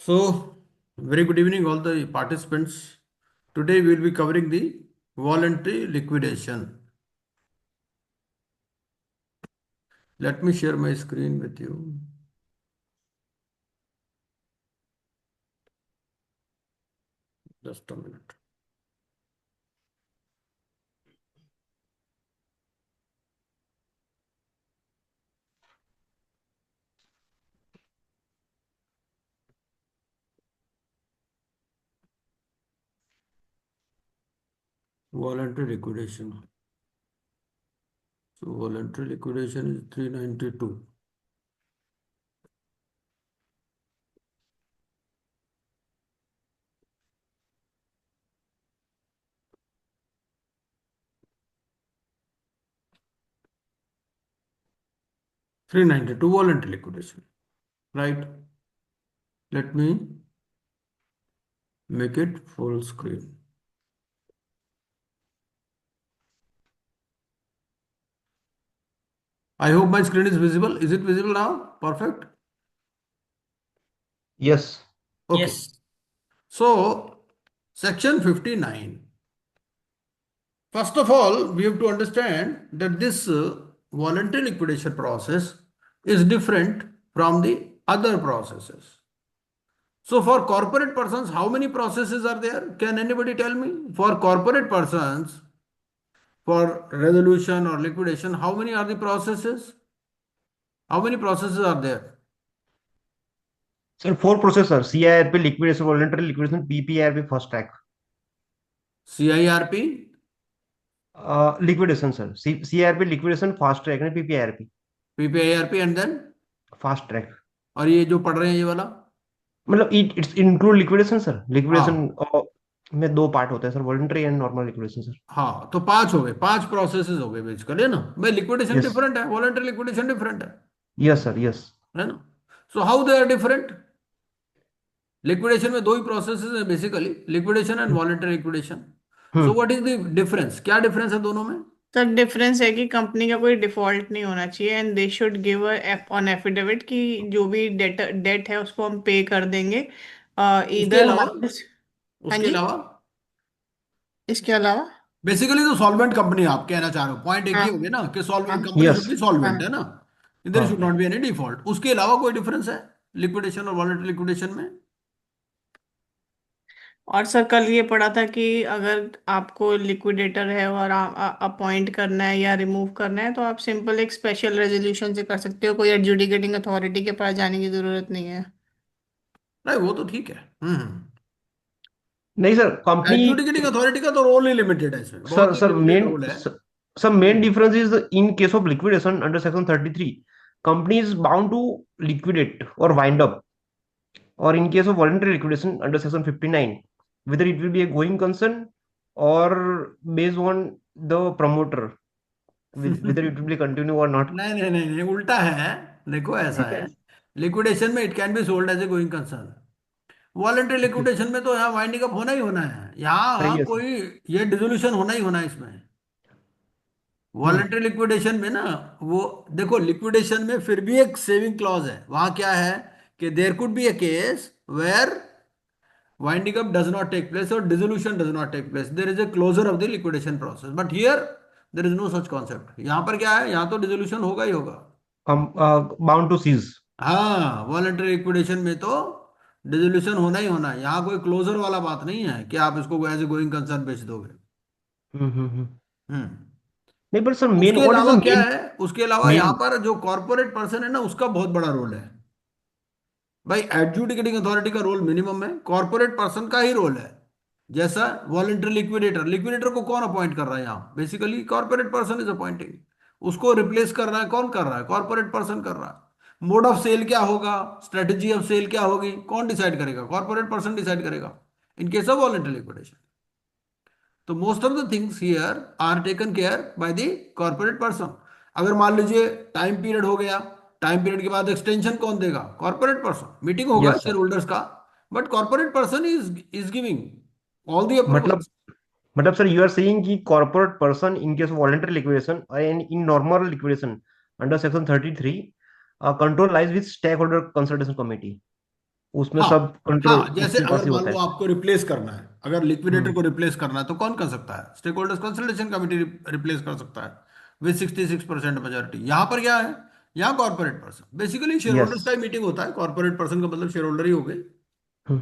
So, very good evening, all the participants. Today we will be covering the voluntary liquidation. Let me share my screen with you. Just a minute. Voluntary liquidation. So, voluntary liquidation is 392. Voluntary liquidation. Right? Let me make it full screen. I hope my screen is visible. Is it visible now? Perfect. Yes. Okay. Yes. So, section 59. First of all, we have to understand that this voluntary liquidation process is different from the other processes. So, for corporate persons, how many processes are there? Can anybody tell me? For corporate persons, for resolution or liquidation, how many are the processes? How many processes are there? Sir, four processors: CIRP, liquidation, voluntary liquidation, PPIRP, fast track. CIRP, Liquidation, sir. CIRP, liquidation, fast track, and PPIRP, PPIRP and then? fast track. और ये जो पढ़ रहे हैं ये वाला? मतलब it's include liquidation sir. Liquidation हाँ में दो पार्ट होते हैं sir, voluntary and normal liquidation sir. हाँ, तो पांच हो गए, पांच प्रोसेसेस हो गए बेसिकली, है ना भाई? Liquidation yes. डिफरेंट है, voluntary liquidation different yes sir. Yes. है ना? So how they are different? Liquidation में दो ही प्रोसेसेस है basically, liquidation and voluntary liquidation. So hmm. What is the difference? क्या डिफरेंस है दोनों में? तो डिफरेंस है कि कंपनी का कोई डिफॉल्ट नहीं होना चाहिए and they should give on affidavit कि जो भी डेट डेट है उसको हम पे कर देंगे उसके इधर अलावा? हमारे। हाँ उसके जी। अलावा इसके अलावा। बेसिकली तो सॉल्वेंट कंपनी आप कहना चाह रहे हो, पॉइंट एक ही हो हाँ गया ना कि हाँ solvent company should yes. Be solvent, है हाँ ना? देयर शुड हाँ. Not be any default. उसके अलावा कोई डिफरेंस है लिक्विडेशन और वॉलंटरी लिक्विडेशन में? और सर कल ये पढ़ा था कि अगर आपको लिक्विडेटर है और अपॉइंट करना है या रिमूव करना है तो आप सिंपल एक स्पेशल रेजोल्यूशन से कर सकते हो, कोई एडजुडिकेटिंग अथॉरिटी के पास जाने की जरूरत नहीं है। नहीं, वो तो ठीक है. नहीं सर, कंपनी. एडजुडिकेटिंग अथॉरिटी का तो रोल ही लिमिटेड है, इसमें सर बहुत ही सर लिमिटेड मेन रोल है. Sir main difference is in case of liquidation under section 33, company is bound to liquidate और wind up. Or in case of voluntary liquidation under section 59, whether it will be a going concern or based on the promoter, whether it will be continue or not. नहीं नहीं नहीं नहीं, उल्टा है. देखो ऐसा है, लिक्विडेशन में it can be sold as a going concern. Voluntary liquidation में तो यहाँ वाइंडिंग अप होना ही होना है, यहाँ सही है सर. कोई ये डिसोल्यूशन होना ही होना है इसमें. हम्म. वॉलंटरी लिक्विडेशन में ना, वो देखो लिक्विडेशन में फिर भी एक सेविंग क्लॉज है. वहां क्या है कि there could be a case where winding up does not take place और dissolution does not take place. There is a closure of the liquidation process, but here there is no such concept. यहाँ पर क्या है, यहाँ तो dissolution होगा ही होगा. Bound to seize. हाँ, वॉलंटरी लिक्विडेशन में तो डिसोल्यूशन होना ही होना है. यहाँ कोई क्लोजर वाला बात नहीं है कि आप इसको एज ए गोइंग कंसर्न बेच दोगे. हम्म. हम्म. नहीं, पर सर मेन उसके व्हाट इज द अलावा क्या मेन है, उसके अलावा यहाँ मेन पर जो कॉर्पोरेट पर्सन है ना, उसका बहुत बड़ा रोल है. भाई एडजुडिकेटिंग अथॉरिटी का रोल मिनिमम है, कॉर्पोरेट पर्सन का ही रोल है. जैसा वॉलंटरी लिक्विडेटर, लिक्विडेटर को कौन अपॉइंट कर रहा है यहाँ? Basically corporate person is appointing. उसको रिप्लेस कर रहा है, कौन कर रहा है? कॉर्पोरेट पर्सन कर रहा है. मोड ऑफ सेल क्या होगा, स्ट्रेटेजी ऑफ सेल क्या होगी, कौन डिसाइड करेगा? कॉर्पोरेट पर्सन डिसाइड करेगा in case of voluntary liquidation. तो most of the things here are taken care by the corporate person. अगर मान लीजिए टाइम पीरियड हो गया, टाइम पीरियड के बाद एक्सटेंशन कौन देगा? Corporate person. मीटिंग होगा यस शेयर सर. होल्डर्स का, but corporate person is giving all the मतलब अप्रूवल्स. मतलब सर यू आर सेइंग कि corporate person in case of voluntary liquidation and in normal liquidation under section 33, control lies with stake holder consultation committee. उसमें हाँ सब control हाँ, जैसे उसके पास अगर ही मान होता लो है। आपको रिप्लेस करना है, अगर लिक्विडेटर हम्म। को रिप्लेस करना है तो कौन कर सकता है? Stake holders consultation committee replace कर सकता है विद 66% मेजोरिटी। यहाँ पर क्या है? यहाँ corporate person, basically share yes. Holders का ही मीटिंग होता है, कॉर्पोरेट पर्सन का मतलब शेयर होल्डर ही हो गए।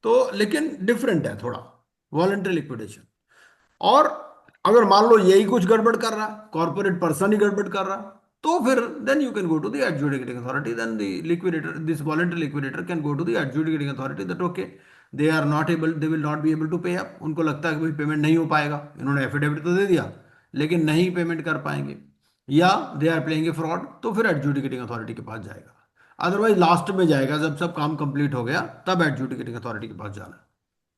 तो लेकिन डिफरेंट है थोड़ा, वॉलंटरी लिक्विडेशन। और अगर मान लो यही कुछ गड़बड़ कर रहा, कॉर्पोरेट पर्सन ही गड़बड़ कर रहा, तो फिर then you can go to the adjudicating authority, then the liquidator, this voluntary liquidator can go to the adjudicating authority that okay they are not able, they will not be able to pay up. उनको लगता है कि भाई payment नहीं हो पाएगा, इन्होंने affidavit तो दे दिया लेकिन नहीं पेमेंट कर पाएंगे, या they are playing a fraud, तो फिर एडजुडिकेटिंग अथॉरिटी के पास जाएगा। अदरवाइज लास्ट में जाएगा जब सब काम कंप्लीट हो गया, तब एडजुडिकेटिंग अथॉरिटी के पास जाना।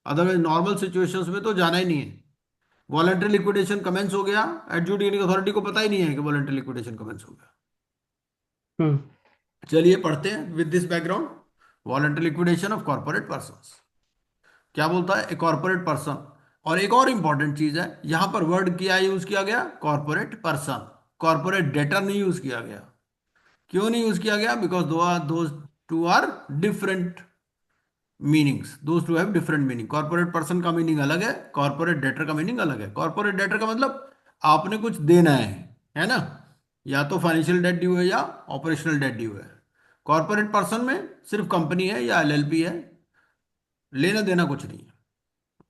अदरवाइज नॉर्मल सिचुएशंस में तो जाना ही नहीं है। वॉलंटरी लिक्विडेशन कमेंस हो गया, एडजुडिकेटिंग अथॉरिटी को पता ही नहीं है कि वॉलंटरी लिक्विडेशन कमेंस हो गया। हम्म। चलिए पढ़ते हैं with this background, voluntary liquidation of corporate persons. क्या बोलता है? A corporate person. और एक और इंपॉर्टेंट चीज है, यहां पर वर्ड क्या यूज किया गया? Corporate person. कॉर्पोरेट डेटर नहीं यूज किया गया। क्यों नहीं यूज किया गया? Because those two are different meanings, those two have different meaning. Corporate person का मीनिंग अलग है, कॉर्पोरेट डेटर का मीनिंग अलग है। कॉर्पोरेट डेटर का मतलब आपने कुछ देना है ना? या तो फाइनेंशियल डेट ड्यू है या ऑपरेशनल डेट ड्यू है। कॉर्पोरेट पर्सन में सिर्फ कंपनी है या एलएलपी है, लेना देना कुछ नहीं है।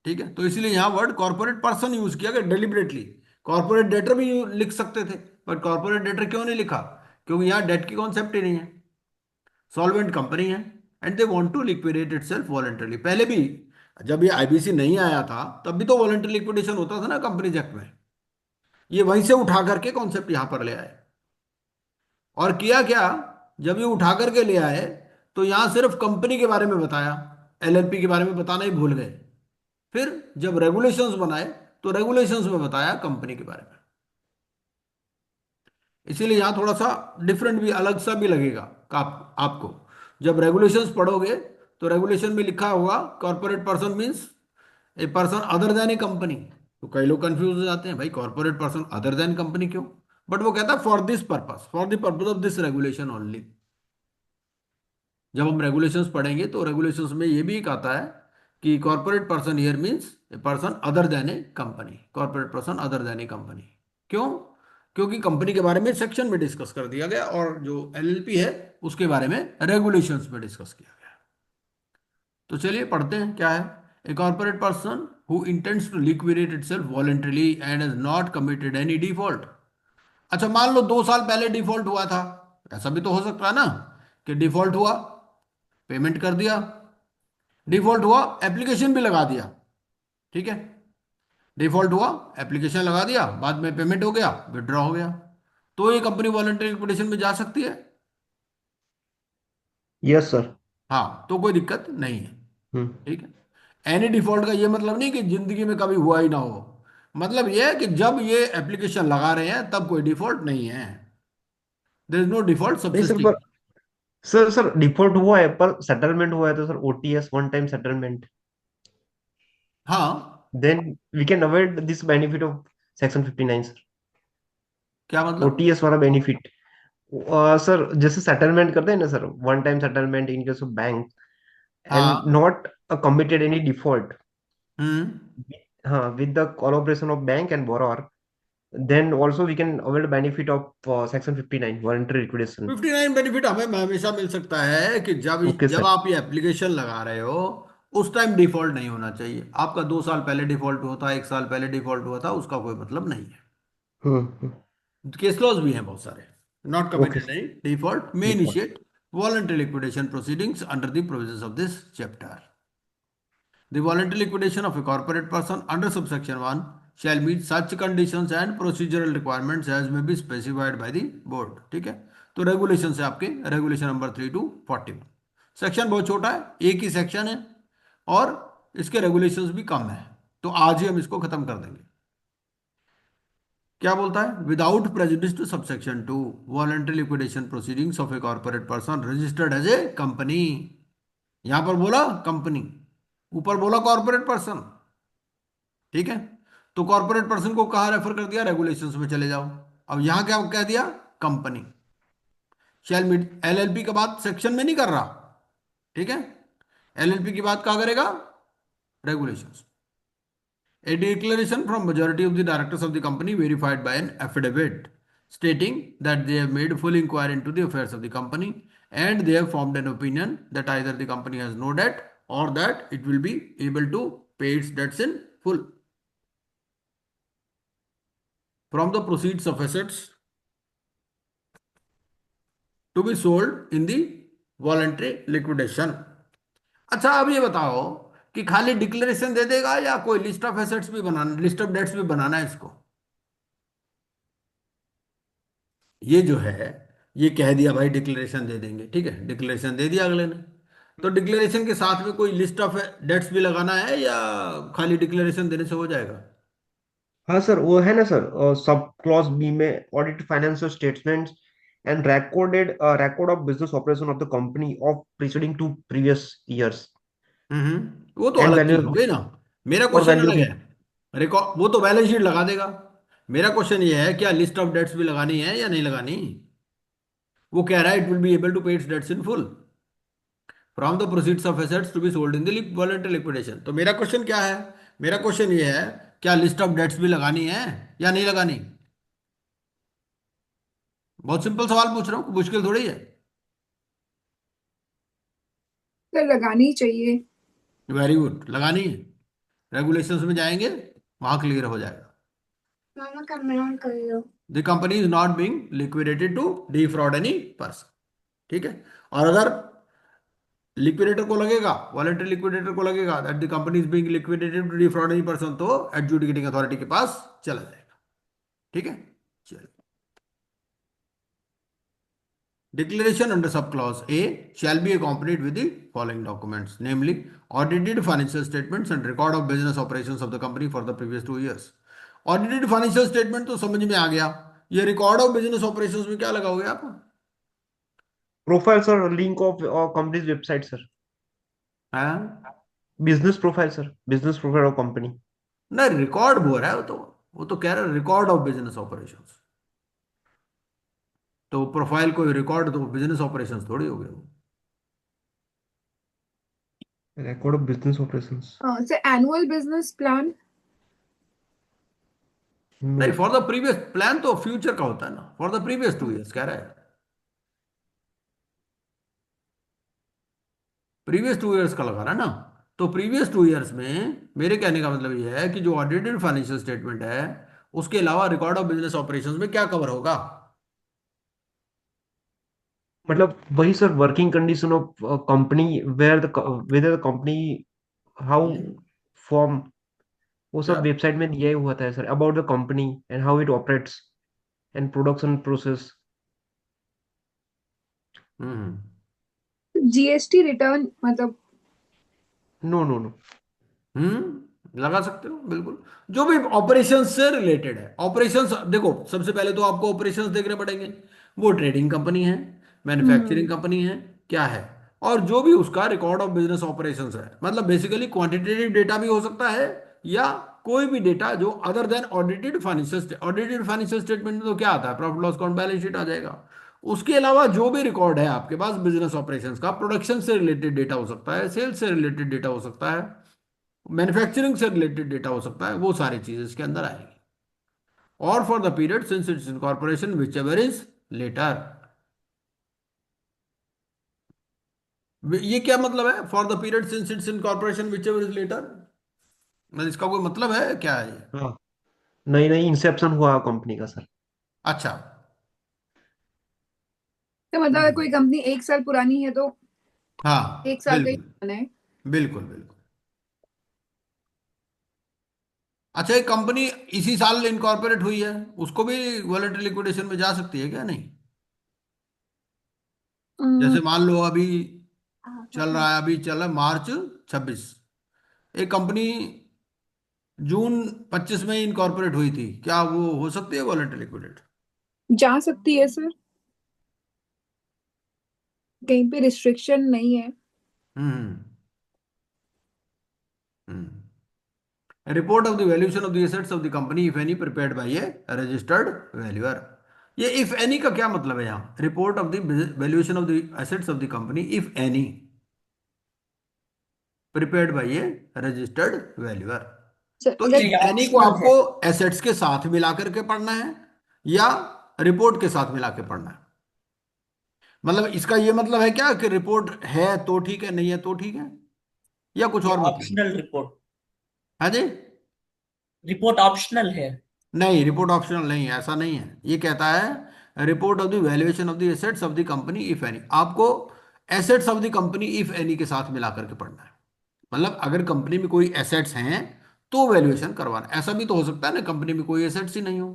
ठीक है, तो इसलिए यहां वर्ड कॉर्पोरेट पर्सन यूज किया गया डिलिबरेटली। कॉर्पोरेट डेटर भी लिख सकते थे, बट कॉर्पोरेट डेटर क्यों नहीं लिखा? क्योंकि यहां डेट की कॉन्सेप्ट ही नहीं है, सॉल्वेंट कंपनी है, and they want to liquidate itself voluntarily. पहले भी जब ये आईबीसी नहीं आया था तब भी तो वॉलंटरी लिक्विडेशन होता था ना कंपनीज एक्ट में। ये वहीं से उठा करके कॉन्सेप्ट यहां पर ले आए। और किया क्या, जब ये उठा करके ले आए तो यहां सिर्फ कंपनी के बारे में बताया, एलएलपी के बारे में बताना ही भूल गए। फिर जब रेगुलेशंस बनाए तो रेगुलेशंस में बताया कंपनी के बारे में। इसीलिए यहां थोड़ा सा डिफरेंट भी, अलग सा भी लगेगा आपको। जब रेगुलेशंस पढ़ोगे तो रेगुलेशन में लिखा होगा corporate person means a person other than A company. तो कई लोग कंफ्यूज हो जाते हैं, भाई corporate person other than company क्यों? बट वो कहता है for this purpose, for the purpose of this regulation only. जब हम रेगुलेशंस पढ़ेंगे तो रेगुलेशंस में ये भी एक आता है कि corporate person here means a person other than A company, corporate person other than A company. क्यों? क्योंकि कंपनी के बारे में सेक्शन में डिस्कस कर दिया गया और जो एलएलपी है उसके बारे में रेगुलेशंस में डिस्कस किया गया। तो चलिए पढ़ते हैं क्या है। A corporate person who intends to liquidate itself voluntarily and has not committed any default. अच्छा, मान लो 2 साल पहले डिफॉल्ट हुआ था, ऐसा भी तो हो सकता है ना कि डिफॉल्ट हुआ, पेमेंट कर दिया, डिफॉल्ट हुआ, एप्लीकेशन भी लगा दिया। ठीक है, डिफॉल्ट हुआ, एप्लीकेशन लगा दिया, बाद में पेमेंट हो गया, विड्रॉ हो गया, तो ये कंपनी वॉलंटरी लिक्विडेशन में जा सकती है। Yes sir. हाँ, तो कोई दिक्कत नहीं है। हम्म। ठीक है, एनी डिफॉल्ट का ये मतलब नहीं कि जिंदगी में कभी हुआ ही ना हो। मतलब ये है कि जब ये एप्लीकेशन लगा रहे हैं तब कोई डिफॉल्ट नहीं है, देयर इज नो डिफॉल्ट नहीं सर, सब्सिस्टिंग। पर सर डिफॉल्ट हुआ है पर सेटलमेंट हुआ है तो sir OTS one time settlement, हाँ, then we can avoid this benefit of section 59 sir. क्या मतलब? ओटीएस वाला बेनिफिट सर, जैसे सेटलमेंट करते हैं ना sir, one time settlement in case of bank and हाँ, नॉट कमिटेड एनी डिफॉल्ट, हम्म, हाँ, with the collaboration of bank and borrower, then also we can avail the benefit of section 59 voluntary liquidation. 59 benefit हमें हमेशा मिल सकता है कि जब Okay जब sir. आप ये एप्लीकेशन लगा रहे हो उस टाइम डिफॉल्ट नहीं होना चाहिए। आपका 2 साल पहले डिफॉल्ट हुआ था, 1 साल पहले डिफॉल्ट हुआ था, उसका कोई मतलब नहीं है। हम्म। केस लॉज भी हैं बहुत सारे। Not Okay committed sir. Any default may Default. Initiate voluntary liquidation proceedings under the provisions of this chapter. The voluntary liquidation of a corporate person under subsection 1 shall meet such conditions and procedural requirements as may be specified by the board। ठीक है, तो regulation से आपके regulation number 3 to 41। Section बहुत छोटा है, एक ही section है और इसके रेगुलेशंस भी कम है, तो आज ही हम इसको खत्म कर देंगे। क्या बोलता है? Without prejudice to subsection 2 voluntary liquidation proceedings of a corporate person registered as a company. यहां पर बोला कंपनी, ऊपर बोला कॉर्पोरेट पर्सन। ठीक है, तो कॉर्पोरेट पर्सन को कहाँ रेफर कर दिया? रेगुलेशंस में चले जाओ। अब यहां क्या कह दिया? कंपनी शैल मीट, एलएलपी के बाद सेक्शन में नहीं कर रहा, ठीक है। एलएलपी की बात कहाँ करेगा? Regulations. A declaration from majority of the directors of the company verified by an affidavit stating that they have made full inquiry into the affairs of the company and they have formed an opinion that either the company has no debt or that it will be able to pay its debts in full from the proceeds of assets to be sold in the voluntary liquidation. अच्छा, अब ये बताओ कि खाली declaration दे देगा या कोई list of assets भी बनाना, लिस्ट ऑफ डेट्स भी बनाना है इसको? ये जो है, ये कह दिया भाई डिक्लेरेशन दे देंगे, ठीक है, डिक्लेरेशन दे दिया अगले ने। तो डिक्लेरेशन के साथ में कोई लिस्ट ऑफ डेट्स भी लगाना है या खाली डिक्लेरेशन देने से हो जाएगा? हाँ सर, वो है ना सर, सब क्लॉज बी में audit financial statements and record of business operation of the company of preceding to previous years वो तो and अलग चीज value हो गई ना। मेरा और क्वेश्चन value अलग of है। रिकॉर्ड वो तो बैलेंस शीट लगा देगा। मेरा क्वेश्चन ये है, क्या लिस्ट ऑफ डेट्स भी लगानी है या नहीं लगानी? वो कह रहा है it will be able to pay its debts in full from the proceeds of assets to be sold in the voluntary liquidation. तो मेरा क्वेश्चन क्या है? मेरा क्वेश्चन ये है, क्या लिस्ट ऑफ डेट्स भी लगानी है या नहीं लगानी? बहुत सिंपल सवाल पूछ रहा हूँ, मुश्किल थोड़ी है। तो लगानी ही चाहिए। वेरी गुड, लगानी है। रेगुलेशंस में जाएंगे, वहां क्लियर हो जाएगा। मामा कैमरा ऑन कर लो। The company is not being liquidated to defraud any person, ठीक है। और अगर लिक्विडेटर को लगेगा, वॉलंटरी लिक्विडेटर को लगेगा that the company is being liquidated to defraud any person, तो एडजुडिकेटिंग अथॉरिटी के पास चला जाएगा, ठीक है। चलिए, declaration under subclause A shall be accompanied with the following documents, namely audited financial statements and record of business operations of the company for the previous 2 years. Audited financial statement तो समझ में आ गया। ये रिकॉर्ड ऑफ बिजनेस ऑपरेशंस में क्या लगाओगे आप? Profile sir, link of company's website sir, हैं? Business profile sir, business profile of company. नहीं, रिकॉर्ड बोल रहा है वो तो कह रहा है रिकॉर्ड ऑफ बिजनेस ऑपरेशंस। तो प्रोफाइल कोई रिकॉर्ड तो बिजनेस ऑपरेशंस थोड़ी हो गए वो। Record of business operations sir annual business plan. No. नहीं, फॉर द प्रीवियस प्लान तो फ्यूचर का होता है ना, फॉर द प्रीवियस 2 years कह रहा है। प्रीवियस 2 years का लगा रहा है ना। तो प्रीवियस 2 years में मेरे कहने का मतलब ये है कि जो ऑडिटेड फाइनेंशियल स्टेटमेंट है उसके अलावा रिकॉर्ड ऑफ बिजनेस ऑपरेशंस में क्या कवर होगा? मतलब वही sir, working condition of company, where the whether the company, how form, वो सब क्या? वेबसाइट में दिया ही हुआ था sir, about the company and how it operates and production process. Hmm GST return मतलब। No no no. लगा सकते हो बिल्कुल। जो भी ऑपरेशंस से रिलेटेड है, ऑपरेशंस देखो, सबसे पहले तो आपको ऑपरेशंस देखने पड़ेंगे। वो ट्रेडिंग कंपनी है, मैन्युफैक्चरिंग कंपनी है, क्या है? और जो भी उसका रिकॉर्ड ऑफ बिजनेस ऑपरेशंस है, मतलब बेसिकली क्वांटिटेटिव डेटा भी हो सकता है या कोई भी डेटा जो other than audited financial statement में तो क्या आता है? Profit loss account, balance sheet आ जाएगा। उसके अलावा जो भी रिकॉर्ड है आपके पास बिजनेस ऑपरेशंस का, प्रोडक्शन से रिलेटेड डेटा हो सकता है, सेल्स से रिलेटेड डेटा हो सकता है, मैन्युफैक्चरिंग से रिलेटेड डेटा हो सकता है, वो सारी चीजें इसके अंदर आएंगी। और for the period since its incorporation whichever is later. ये क्या मतलब है? For the period since its incorporation whichever is later, मतलब इसका कोई मतलब है क्या है ये? हाँ, नई नई इंसेप्शन हुआ कंपनी का सर। अच्छा। तो मतलब अगर हम्म, कोई कंपनी 1 साल पुरानी है तो हाँ 1 साल का ही बिल्कुल, प्लान है। बिल्कुल बिल्कुल। अच्छा, एक कंपनी इसी साल इनकॉर्पोरेट हुई है, उसको भी वॉलंटरी लिक्विडेशन में जा सकती है क्या? नहीं। अम्म, जैसे मान लो अभी चल रहा है, अभी चल रहा है March 26, एक कंपनी जून 25 में इनकॉर्पोरेट हुई थी, क्या वो हो सकती है वॉलंटरी लिक्विडेट? जा सकती है सर, कहीं पे रिस्ट्रिक्शन नहीं है। Hmm report of the valuation of the assets of the company if any prepared by a registered valuer. ये इफ एनी का क्या मतलब है यहाँ? Report of the valuation of the assets of the company if any, prepared by a registered valuer. Sir तो अगर if ये any को ऑप्शनल है। आपको एसेट्स के साथ मिला करके पढ़ना है या रिपोर्ट के साथ मिला के पढ़ना है। मतलब इसका ये मतलब है क्या कि रिपोर्ट है तो ठीक है, नहीं है तो ठीक है, या कुछ ये और मतलब? ऑप्शनल रिपोर्ट, हाँ जी। रिपोर्ट ऑप्शनल है। नहीं, रिपोर्ट ऑप्शनल नहीं है, ऐसा नहीं है। ये कहता है report of the valuation of the assets of the company if any. आपको assets of the company if any के साथ मिला करके पढ़ना है। मतलब अगर कंपनी में कोई एसेट्स हैं तो वैल्यूएशन करवाना। ऐसा भी तो हो सकता है ना कंपनी में कोई एसेट्स ही नहीं हो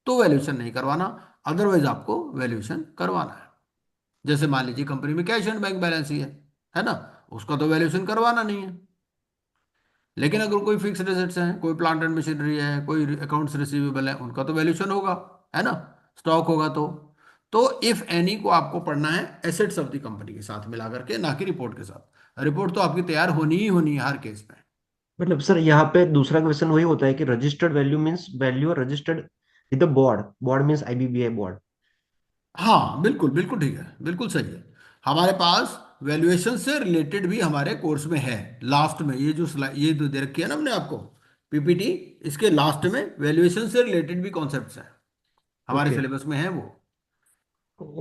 तो वैल्यूएशन नहीं करवाना, अदरवाइज आपको वैल्यूएशन करवाना है। जैसे मान लीजिए कंपनी में कैश एंड बैंक बैलेंस ही है ना, उसका तो वैल्यूएशन करवाना नहीं है। लेकिन अगर कोई फिक्स्ड एसेट्स हैं, कोई प्लांट एंड मशीनरी है, कोई अकाउंट्स रिसीवेबल है, उनका तो वैल्यूएशन होगा, है ना, स्टॉक होगा। तो इफ एनी को आपको पढ़ना है एसेट्स ऑफ द कंपनी के साथ मिला करके, ना कि रिपोर्ट के साथ। रिपोर्ट तो आपकी तैयार होनी ही होनी है हर केस में। मतलब सर यहाँ पे दूसरा क्वेश्चन वही होता है कि registered value means value registered with the board, board means IBBI board. हाँ बिल्कुल बिल्कुल ठीक है, बिल्कुल सही है। हमारे पास वैल्यूएशन से रिलेटेड भी हमारे कोर्स में है। लास्ट में ये जो ये जो दे रखी है ना हमने आपको पीपीटी, इसके लास्ट में वैल्यूएशन से रिलेटेड भी कॉन्सेप्ट्स हैं, हमारे ओके। सिलेबस में है वो।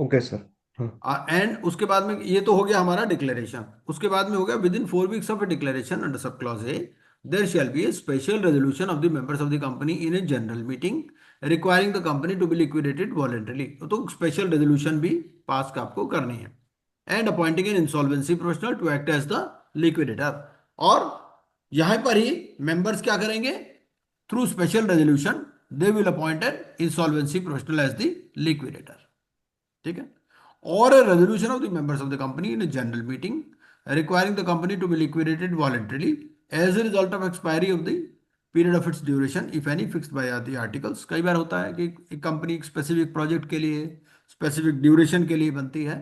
Okay sir. हाँ। एंड उसके बाद में ये तो हो गया हमारा डिक्लेरेशन। उसके बाद में हो गया within 4 weeks of a declaration under sub clause A there shall be a special resolution of the members of the company in a general meeting requiring the company to be liquidated voluntarily. तो special resolution भी pass का आपको करनी है। And appointing an insolvency professional to act as the liquidator. और यहां पर ही मेंबर्स क्या करेंगे, through special resolution they will appoint an insolvency professional as the liquidator. ठीक है। Or a resolution of the members of the company in a general meeting requiring the company to be liquidated voluntarily as a result of expiry of the period of its duration if any fixed by the articles। कई बार होता है कि एक company एक specific project के लिए specific duration के लिए बनती है,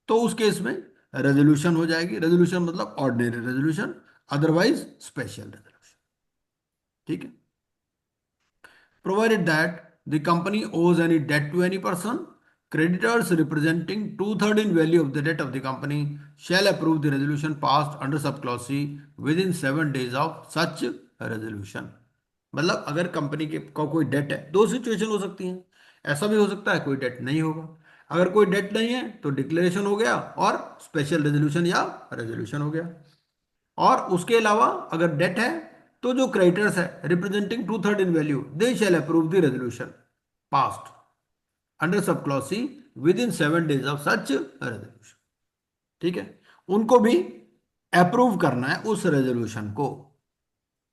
तो उस केस में रेजोल्यूशन हो जाएगी। रेजोल्यूशन मतलब ordinary resolution, otherwise special resolution. ठीक है। Provided that the company owes any debt to any person, creditors representing two-thirds in value of the debt of the company shall approve the resolution passed under subclause C within 7 days of such resolution। मतलब अगर company के का कोई date है, दो situation हो सकती हैं। ऐसा भी हो सकता है कोई डेट नहीं होगा। अगर कोई डेट नहीं है तो डिक्लेरेशन हो गया और स्पेशल रेजोल्यूशन या रेजोल्यूशन हो गया। और उसके अलावा अगर डेट है तो जो क्रेडिटर्स है representing two third in value they shall approve the resolution passed under sub clause C within 7 days of such resolution. ठीक है, उनको भी अप्रूव करना है उस रेजोल्यूशन को।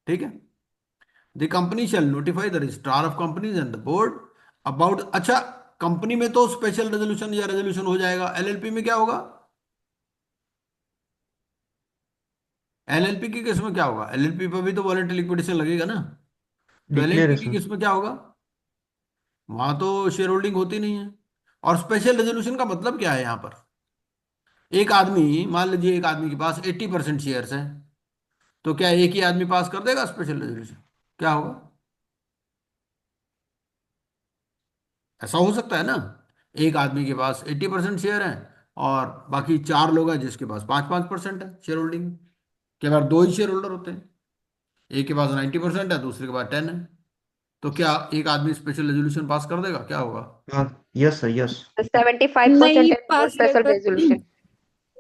ठीक है। The company shall notify the registrar of companies and the board about. अच्छा, कंपनी में तो स्पेशल रेजोल्यूशन या रेजोल्यूशन हो जाएगा, एलएलपी में क्या होगा? एलएलपी की केस में क्या होगा? एलएलपी पर भी तो वॉलेंटरी लिक्विडेशन लगेगा ना। तो एलएलपी की डिक्लेरेशन। केस में क्या होगा? वहां तो शेयर होल्डिंग होती नहीं है। और स्पेशल रेजोल्यूशन का मतलब क्या है यहां पर? एक आदमी, मान लीजिए एक आदमी के पास 80% शेयर्स हैं, तो क्या एक ही आदमी पास कर देगा स्पेशल रेजोल्यूशन? क्या होगा? ऐसा हो सकता है ना, एक आदमी के पास 80% शेयर है और बाकी 4 लोग हैं जिसके पास 5-5% है शेयर होल्डिंग। कई बार दो ही शेयर होल्डर होते हैं, एक के पास 90% है, दूसरे के पास 10 है। तो क्या एक आदमी स्पेशल रेजोल्यूशन पास कर देगा? क्या होगा? हाँ। Yes sir, yes. 75% नहीं and more पास special कर resolution।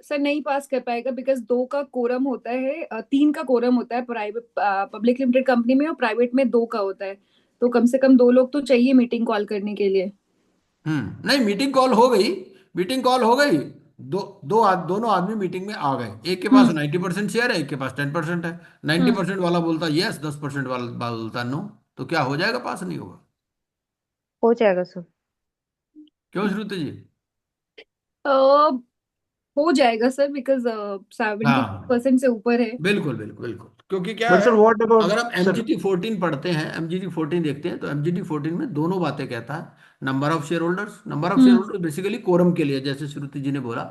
सर नहीं पास कर पाएगा बिकॉज 2 का कोरम होता है, 3 का कोरम होता है प्राइवेट पब्लिक लिमिटेड कंपनी में, और प्राइवेट में 2 का होता है। तो कम से कम 2 लोग तो चाहिए मीटिंग कॉल करने के लिए। नहीं, मीटिंग कॉल हो गई, मीटिंग कॉल हो गई। दोनों आदमी मीटिंग में आ गए। एक के पास 90% शेयर है, एक के पास 10% है। 90% वाला बोलता यस, 10% वाला बोलता नो। तो क्या हो जाएगा? पास नहीं होगा। हो जाएगा सर। क्यों श्रुति जी? अ, हो जाएगा सर बिकॉज 70% हाँ से ऊपर है। बिल्कुल बिल्कुल बिल्कुल, क्योंकि क्या बट है, सर व्हाट अगर अबाउट हम सर? एमजीटी 14 पढ़ते हैं, एमजीटी 14 देखते हैं, तो एमजीटी 14 में दोनों बातें कहता है। Number of share holders, number of share hmm holders basically quorum के लिए, जैसे श्रुति जी ने बोला।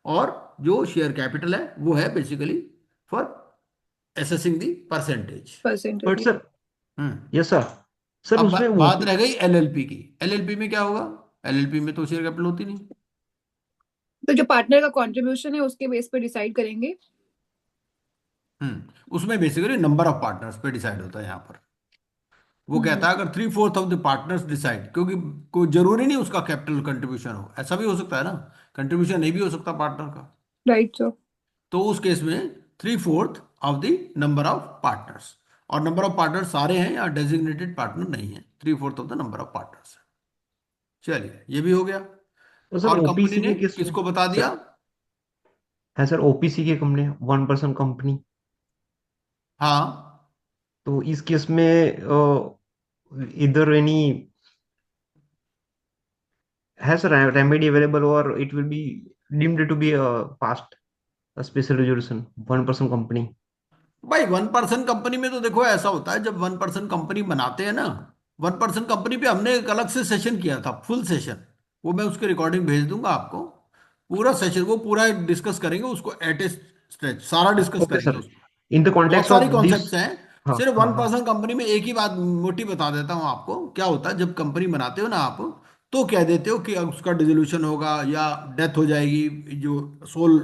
और जो शेयर कैपिटल है वो है basically for assessing the percentage. But percentage. Sir, hmm. Yes sir. Sir अब उसमें बात वोटिंग। रह गई एलएलपी की। एलएलपी में क्या होगा? एलएलपी में तो शेयर कैपिटल होती नहीं। तो जो पार्टनर का कंट्रीब्यूशन है उसके बेस पे डिसाइड करेंगे। उसमें बेसिकली नंबर ऑफ पार्टनर्स पे डिसाइड होता है यहाँ पर। वो कहता है अगर 3/4 ऑफ द पार्टनर्स डिसाइड, क्योंकि कोई जरूरी नहीं उसका कैपिटल कंट्रीब्यूशन हो, ऐसा भी हो सकता है ना, कंट्रीब्यूशन नहीं भी हो सकता पार्टनर का। Right sir. तो उस केस में 3/4 of the number of partners, और नंबर ऑफ पार्टनर सारे हैं या डेजिग्नेटेड पार्टनर नहीं है, 3/4 of the number of partners है। चलिए ये भी हो गया। तो सर और कंपनी ओपीसी ने के केस में, किसको बता दिया? सर है सर ओपीसी के कंपनी 1% कंपनी, हाँ, तो इस केस में इधर एनी है सर रेमेडी अवेलेबल और it will be deemed to be passed special resolution 1% company. भाई 1% कंपनी में तो देखो ऐसा होता है, जब 1% कंपनी बनाते हैं ना, 1% कंपनी पे हमने एक अलग से सेशन किया था, फुल सेशन। वो मैं उसकी रिकॉर्डिंग भेज दूंगा आपको। पूरा सेशन वो पूरा डिस्कस करेंगे उसको एट ए स्ट्रेच, सारा डिस्कस ओके करेंगे सर, उसको। इन द बहुत कॉन्टेक्स्ट सारी ऑफ दिस। कॉन्सेप्ट्स हैं। हाँ सिर्फ हाँ वन हाँ। पर्सन कंपनी में एक ही बात मोटी बता देता हूँ आपको, क्या होता है जब कंपनी बनाते हो ना आप, तो कह देते हो कि उसका डिसोल्यूशन होगा या डेथ हो जाएगी, जो सोल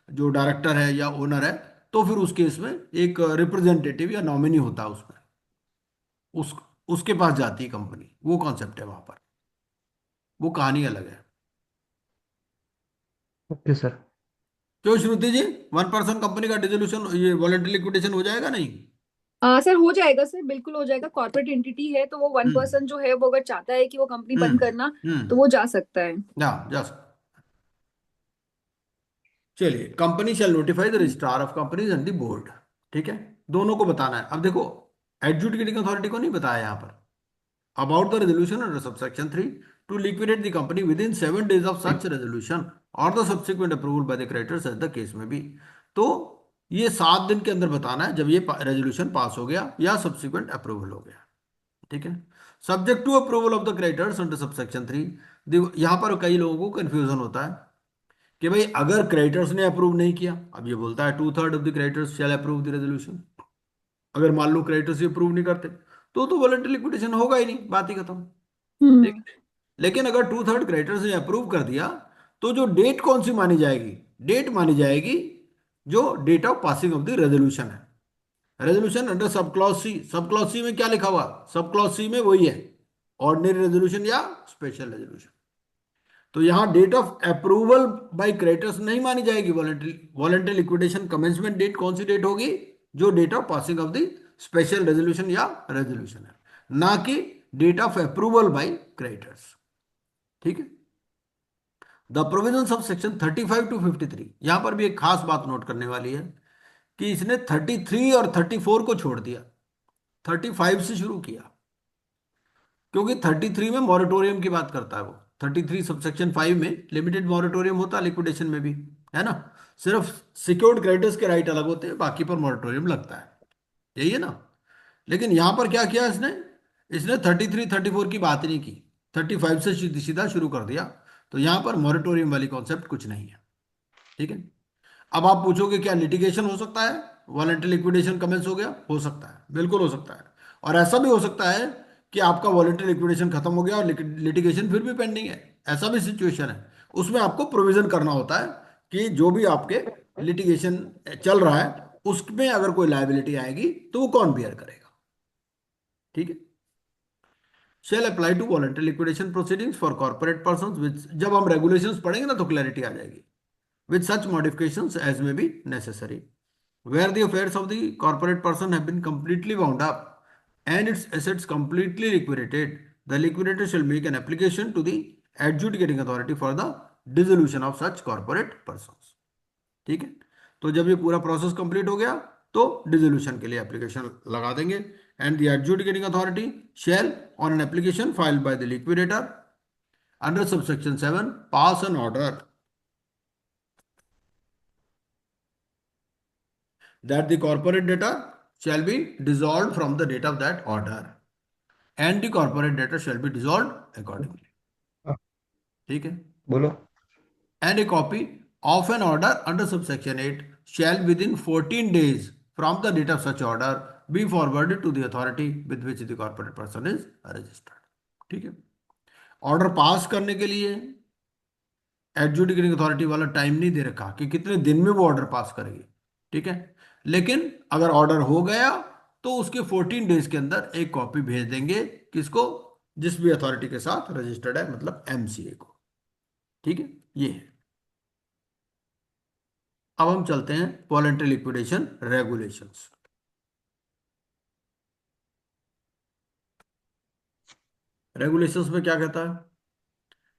जो डायरेक्टर है या ओनर है, तो फिर उस केस में एक रिप्रेजेंटेटिव या नॉमिनी होता है उसमें, उस उसके पास जाती है कंपनी। वो कॉन्सेप्ट है वहां पर, वो कहानी अलग है। Okay sir. क्यों श्रुति जी, 1% कंपनी का डिसोल्यूशन, ये वॉलंटरी लिक्विडेशन हो जाएगा नहीं? सर हो जाएगा सर, बिल्कुल हो जाएगा। कॉर्पोरेट एंटिटी है तो वो वन हम्म। पर्सन जो है वो अगर चाहता है कि वो कंपनी बंद हम्म। करना तो हम्म। वो जा सकता है। जा सकता। चलिए, company shall notify the registrar of companies and the board. ठीक है, दोनों को बताना है। अब देखो, एडजुडिकेटिंग अथॉरिटी को नहीं बताया यहाँ पर। About the resolution under subsection 3 to liquidate the company within 7 days of such resolution और the subsequent approval by the creditors as the case may be. तो ये 7 दिन के अंदर बताना है जब ये रेजोल्यूशन पास हो गया या सब्सिक्वेंट अप्रूवल हो गया। ठीक है, subject to approval of the creditors under subsection 3। यहाँ पर कई लोगों को कंफ्यूजन होता है कि भाई अगर क्रेडिटर्स ने अप्रूव नहीं किया, अब ये बोलता है 2/3 of the creditors shall approve the resolution. अगर मान लो क्रेडिटर्स ही अप्रूव नहीं करते तो वॉलंटरी लिक्विडेशन होगा ही नहीं, बात ही खत्म। ठीक हम्म। है? लेकिन अगर 2/3 क्रेडिटर्स ने अप्रूव कर दिया तो जो डेट कौन सी मानी जाएगी? डेट मानी जाएगी जो date of passing of the resolution है। Resolution under sub clause C, sub clause सी में क्या लिखा हुआ? सब क्लॉज सी में वही है, ऑर्डिनरी रेजोल्यूशन या स्पेशल रेजोल्यूशन। तो यहां date of approval by creditors नहीं मानी जाएगी। Voluntary voluntary liquidation commencement date कौन सी डेट होगी? जो date of passing of the special resolution या रेजोल्यूशन है, ना कि date of approval by creditors. ठीक है, the provisions of section 35 to 53, यहां पर भी एक खास बात नोट करने वाली है कि इसने 33 और 34 को छोड़ दिया, 35 से शुरू किया, क्योंकि 33 में मॉरेटोरियम की बात करता है वो। 33 सबसेक्शन 5 में लिमिटेड मॉरेटोरियम होता है लिक्विडेशन में भी, है ना। सिर्फ सिक्योर्ड क्रेडिटर्स के राइट अलग होते हैं, बाकी पर मॉरेटोरियम लगता है, यही है ना। लेकिन यहां पर क्या किया इसने? इसने 33 34 की बात ही नहीं की, 35 से सीधा शुरू कर दिया। तो यहां पर मॉरेटोरियम वाली कॉन्सेप्ट कुछ नहीं है। ठीक है, अब आप पूछोगे क्या लिटिगेशन हो सकता है? वॉलंटरी लिक्विडेशन कमेंस हो गया, हो सकता है, बिल्कुल हो सकता है। और ऐसा भी हो सकता है कि आपका वॉलंटरी लिक्विडेशन खत्म हो गया और लिटिगेशन फिर भी पेंडिंग है, ऐसा भी सिचुएशन है। उसमें आपको प्रोविजन करना होता है कि जो भी आपके लिटिगेशन चल रहा है उसमें अगर कोई लायबिलिटी आएगी तो वो कौन बियर करेगा। ठीक है, shall apply to voluntary liquidation proceedings for corporate person which, जब हम रेगुलेशंस पढ़ेंगे ना तो क्लैरिटी आ जाएगी। With such modifications as may be necessary, where the affairs of the corporate person have been completely wound up and its assets completely liquidated, the liquidator shall make an application to the adjudicating authority for the dissolution of such corporate persons. ठीक है, तो जब ये पूरा process complete हो गया तो dissolution के लिए एप्लीकेशन लगा देंगे। And the adjudicating authority shall on an application filed by the liquidator under subsection 7 pass an order that the corporate debtor shall be dissolved from the date of that order and the corporate debtor shall be dissolved accordingly. हाँ, ठीक है, बोलो। and a copy of an order under subsection 8 shall within 14 days from the date of such order be forwarded to the authority with which the corporate person is registered. ठीक है, order pass करने के लिए adjudicating authority वाला time नहीं दे रखा कि कितने दिन में वो ऑर्डर पास करेगी। ठीक है। लेकिन अगर ऑर्डर हो गया तो उसके 14 डेज के अंदर एक कॉपी भेज देंगे, किसको? जिस भी अथॉरिटी के साथ रजिस्टर्ड है, मतलब एमसीए को। ठीक है, ये है। अब हम चलते हैं वॉलंटरी लिक्विडेशन रेगुलेशंस। रेगुलेशंस में क्या कहता है?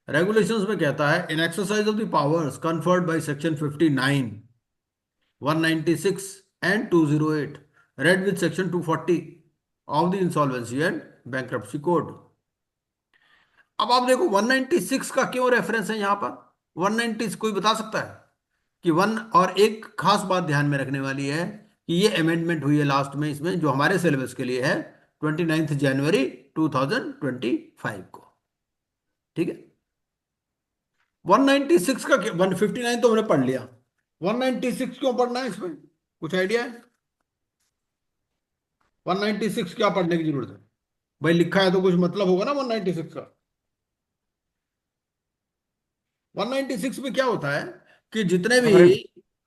रेगुलेशंस में कहता है, in exercise of the powers conferred by section 59, 196 and 208, read with section 240 of the insolvency and bankruptcy code। अब आप देखो 196 का क्यों रेफरेंस है यहां पर? 190 कोई बता सकता है कि वन? और एक खास बात ध्यान में रखने वाली है कि ये अमेंडमेंट हुई है लास्ट में इसमें, जो हमारे सिलेबस के लिए है, 29 जनवरी 2025 को। ठीक है। 196 का 159 तो हमने पढ़ लिया, 196 क्यों पढ़ना है इसमें? कुछ आइडिया है? 196 क्या पढ़ने की जरूरत है भाई? लिखा है तो कुछ मतलब होगा ना 196 का। 196 में क्या होता है कि जितने भी हमारे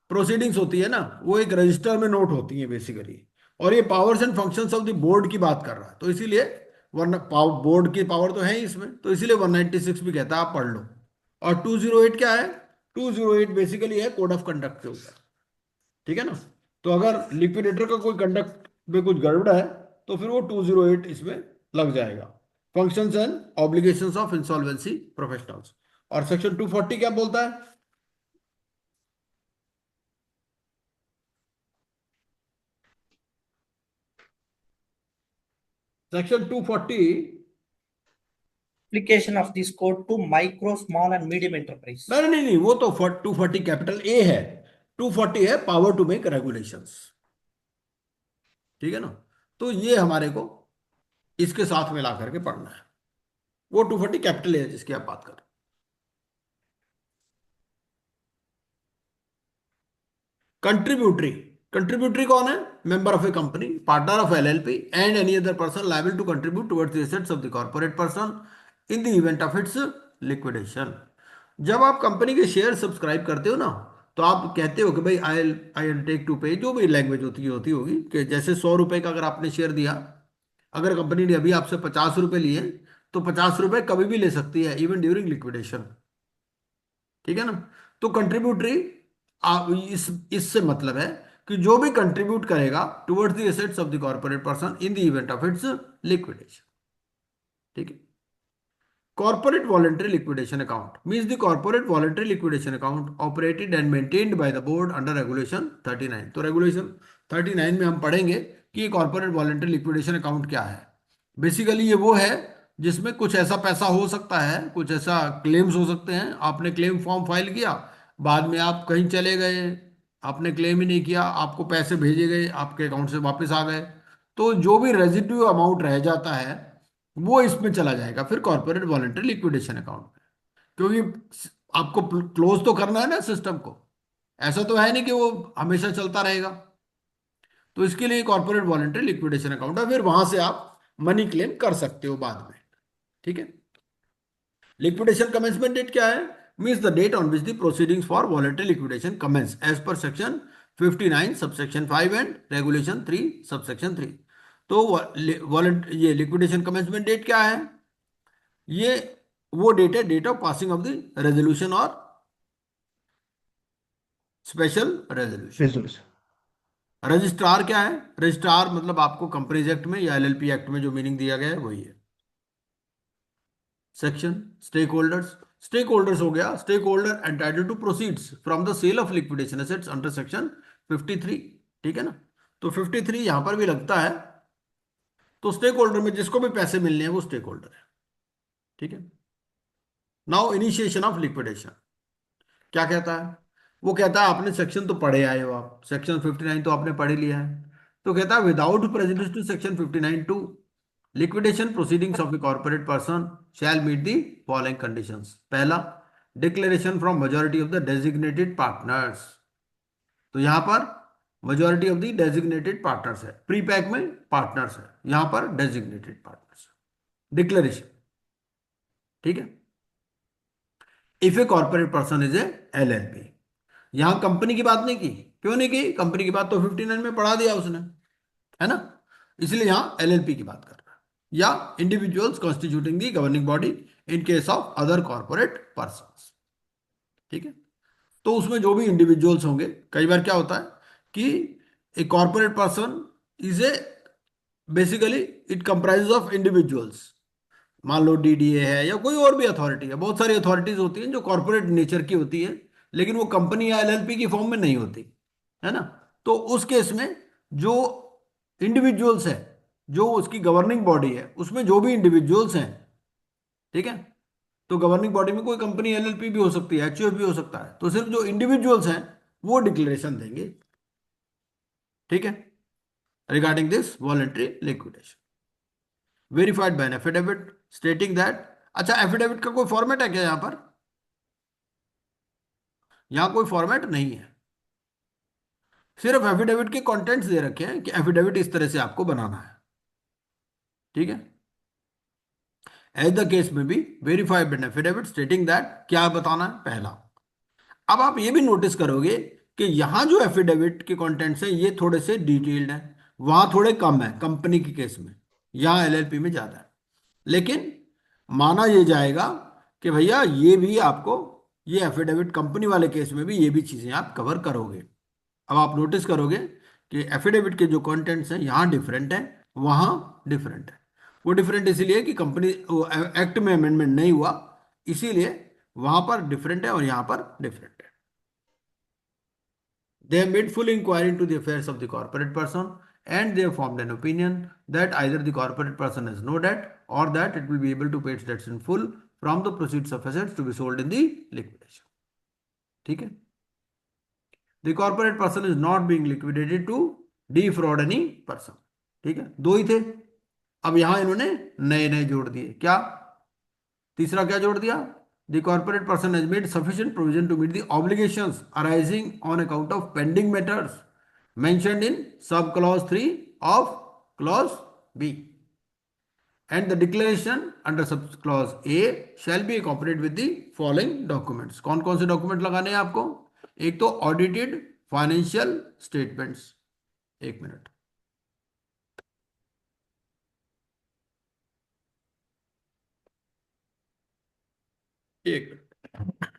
प्रोसीडिंग्स होती है ना, वो एक रजिस्टर में नोट होती है बेसिकली। और ये powers and functions of the board की बात कर रहा है, तो इसीलिए वरना बोर्ड की पावर तो है ही इसमें, तो इसीलिए 196 भी कहता है, आप पढ़ लो। और 208 क्या है? 208 बेसिकली है कोड ऑफ कंडक्ट के ऊपर। ठीक है ना? तो अगर लिक्विडेटर का कोई कंडक्ट में कुछ गड़बड़ है तो फिर वो 208 इसमें लग जाएगा। Functions and obligations of insolvency professionals. और सेक्शन 240 क्या बोलता है? Section 240, Application of this code to micro, small and medium enterprise. नहीं नहीं नहीं, वो तो 240 कैपिटल ए है, 240 है पावर टू मेक रेगुलेशंस। ठीक है ना? तो ये हमारे को इसके साथ मिला करके पढ़ना है। वो 240 कैपिटल ए है जिसकी आप बात कर रहे हैं। कंट्रीब्यूटरी, कंट्रीब्यूटरी कौन है? Member of a company, partner of LLP and any other person liable to contribute towards the assets of the corporate person in the event of its liquidation. जब आप कंपनी के शेयर सब्सक्राइब करते हो ना, तो आप कहते हो कि भाई आई आई टेक टू पे, जो भी लैंग्वेज होती होगी, कि जैसे 100 रुपए का अगर आपने शेयर दिया, अगर कंपनी ने अभी आपसे 50 रुपए लिए, तो 50 रुपए कभी भी ले सकती है, इवन ड्यूरिंग लिक्विडेशन। ठीक है ना? तो कंट्रीब्यूटरी इस इससे मतलब है कि जो भी कंट्रीब्यूट करेगा towards the assets of the corporate person in the event of its liquidation. ठीक है। Corporate voluntary liquidation account means the corporate voluntary liquidation account operated and maintained by the board under regulation 39। तो regulation 39 में हम पढ़ेंगे कि corporate voluntary liquidation account क्या है। Basically ये वो है जिसमें कुछ ऐसा पैसा हो सकता है, कुछ ऐसा क्लेम्स हो सकते हैं। आपने क्लेम फॉर्म फाइल किया, बाद में आप कहीं चले गए, आपने क्लेम ही नहीं किया, आपको पैसे भेजे गए, आपके अकाउंट से वापस आ गए, तो जो भी रेजिड्यू अमाउंट रह जाता है वो इसमें चला जाएगा फिर कॉर्पोरेट वॉलंटरी लिक्विडेशन अकाउंट में। क्योंकि आपको क्लोज तो करना है ना सिस्टम को, ऐसा तो है नहीं कि वो हमेशा चलता रहेगा। तो इसके लिए कॉर्पोरेट वॉलंटरी लिक्विडेशन अकाउंट है, फिर वहां से आप मनी क्लेम कर सकते हो बाद में। ठीक है। लिक्विडेशन कमेंसमेंट डेट क्या है? Means the date on which the proceedings for voluntary liquidation commence as per section 59 subsection 5 and regulation 3 subsection 3। तो ये लिक्विडेशन कमेंसमेंट डेट क्या है? ये वो डेट है, date of passing of the resolution और स्पेशल रेजोल्यूशन। रेजोल्यूशन। रजिस्ट्रार क्या है? रजिस्ट्रार मतलब आपको कंपनीज एक्ट में या एलएलपी एक्ट में जो मीनिंग दिया गया है वही है। Section stake holders, stake holders हो गया, stake holder entitled to proceeds from the sale of liquidation assets under section 53। ठीक है ना? तो 53 यहां पर भी लगता है। तो स्टेक होल्डर में जिसको भी पैसे मिलने हैं वो स्टेक होल्डर है। ठीक है। नाउ इनिशिएशन ऑफ लिक्विडेशन क्या कहता है? वो कहता है, आपने सेक्शन तो पढ़े आए हो, आप सेक्शन 59 तो आपने पढ़ ही लिया है। तो कहता है without prejudice to section 59(2) liquidation proceedings of a corporate person shall meet the following conditions. पहला, declaration from majority of the designated partners. तो यहां पर majority of the designated partners है, प्री पैक में पार्टनर्स है, यहां पर डेजिग्नेटेड पार्टनर्स। डिक्लेरेशन। ठीक है। If a corporate person is a LLP, यहां कंपनी की बात नहीं की। क्यों नहीं की? कंपनी की बात तो 59 में पढ़ा दिया उसने, है ना। इसलिए यहां एलएलपी की बात कर रहा है, या individuals constituting the governing body in case of other corporate person. ठीक है। तो उसमें जो भी इंडिविजुअल्स होंगे, कई बार क्या होता है कि a corporate person is a basically it comprises of individuals. मान लो डीडीए है या कोई और भी अथॉरिटी है, बहुत सारी अथॉरिटीज होती हैं जो कॉर्पोरेट नेचर की होती है, लेकिन वो कंपनी या एलएलपी की फॉर्म में नहीं होती, है ना। तो उस केस में जो इंडिविजुअल्स है, जो उसकी गवर्निंग बॉडी है, उसमें जो भी इंडिविजुअल्स हैं, ठीक है, तो गवर्निंग बॉडी में कोई कंपनी एलएलपी भी हो सकती है, एचयूएफ भी हो सकता है, तो सिर्फ जो इंडिविजुअल्स हैं वो डिक्लेरेशन देंगे, ठीक है, regarding this voluntary liquidation verified bye an affidavit stating that. अच्छा, एफिडेविट का कोई फॉर्मेट है क्या यहां पर? यहां कोई फॉर्मेट नहीं है, सिर्फ एफिडेविट के कंटेंट्स दे रखे हैं कि एफिडेविट इस तरह से आपको बनाना है, ठीक है। एज द केस में भी verified an affidavit stating that, क्या बताना है? पहला। अब आप ये भी नोटिस करोगे कि यहां जो एफिडेविट के कंटेंट्स हैं ये थोड़े से डिटेल्ड हैं, वहां थोड़े कम है कंपनी के केस में, यहां एलएलपी में ज्यादा है। लेकिन माना ये जाएगा कि भैया ये भी आपको, ये एफिडेविट कंपनी वाले केस में भी ये भी चीजें आप कवर करोगे। अब आप नोटिस करोगे कि एफिडेविट के जो कंटेंट्स हैं यहाँ डिफरेंट है, वहां डिफरेंट है। वो डिफरेंट इसीलिए कि कंपनी एक्ट में अमेंडमेंट नहीं हुआ, इसीलिए वहां पर डिफरेंट है और यहां पर डिफरेंट है। They have made full inquiry into the affairs of the corporate person and they have formed an opinion that either the corporate person has no debt or that it will be able to pay its debts in full from the proceeds of assets to be sold in the liquidation. ठीक है। The corporate person is not being liquidated to defraud any person. ठीक है, दो ही थे, अब यहां इन्होंने नए नए जोड़ दिए। क्या? तीसरा क्या जोड़ दिया? The corporate person has made sufficient provision to meet the obligations arising on account of pending matters mentioned in sub clause 3 of clause B. And the declaration under sub clause A shall be accompanied with the following documents. कौन कौन से document लगाने हैं आपको? एक तो audited financial statements. एक minute, एक मिनट।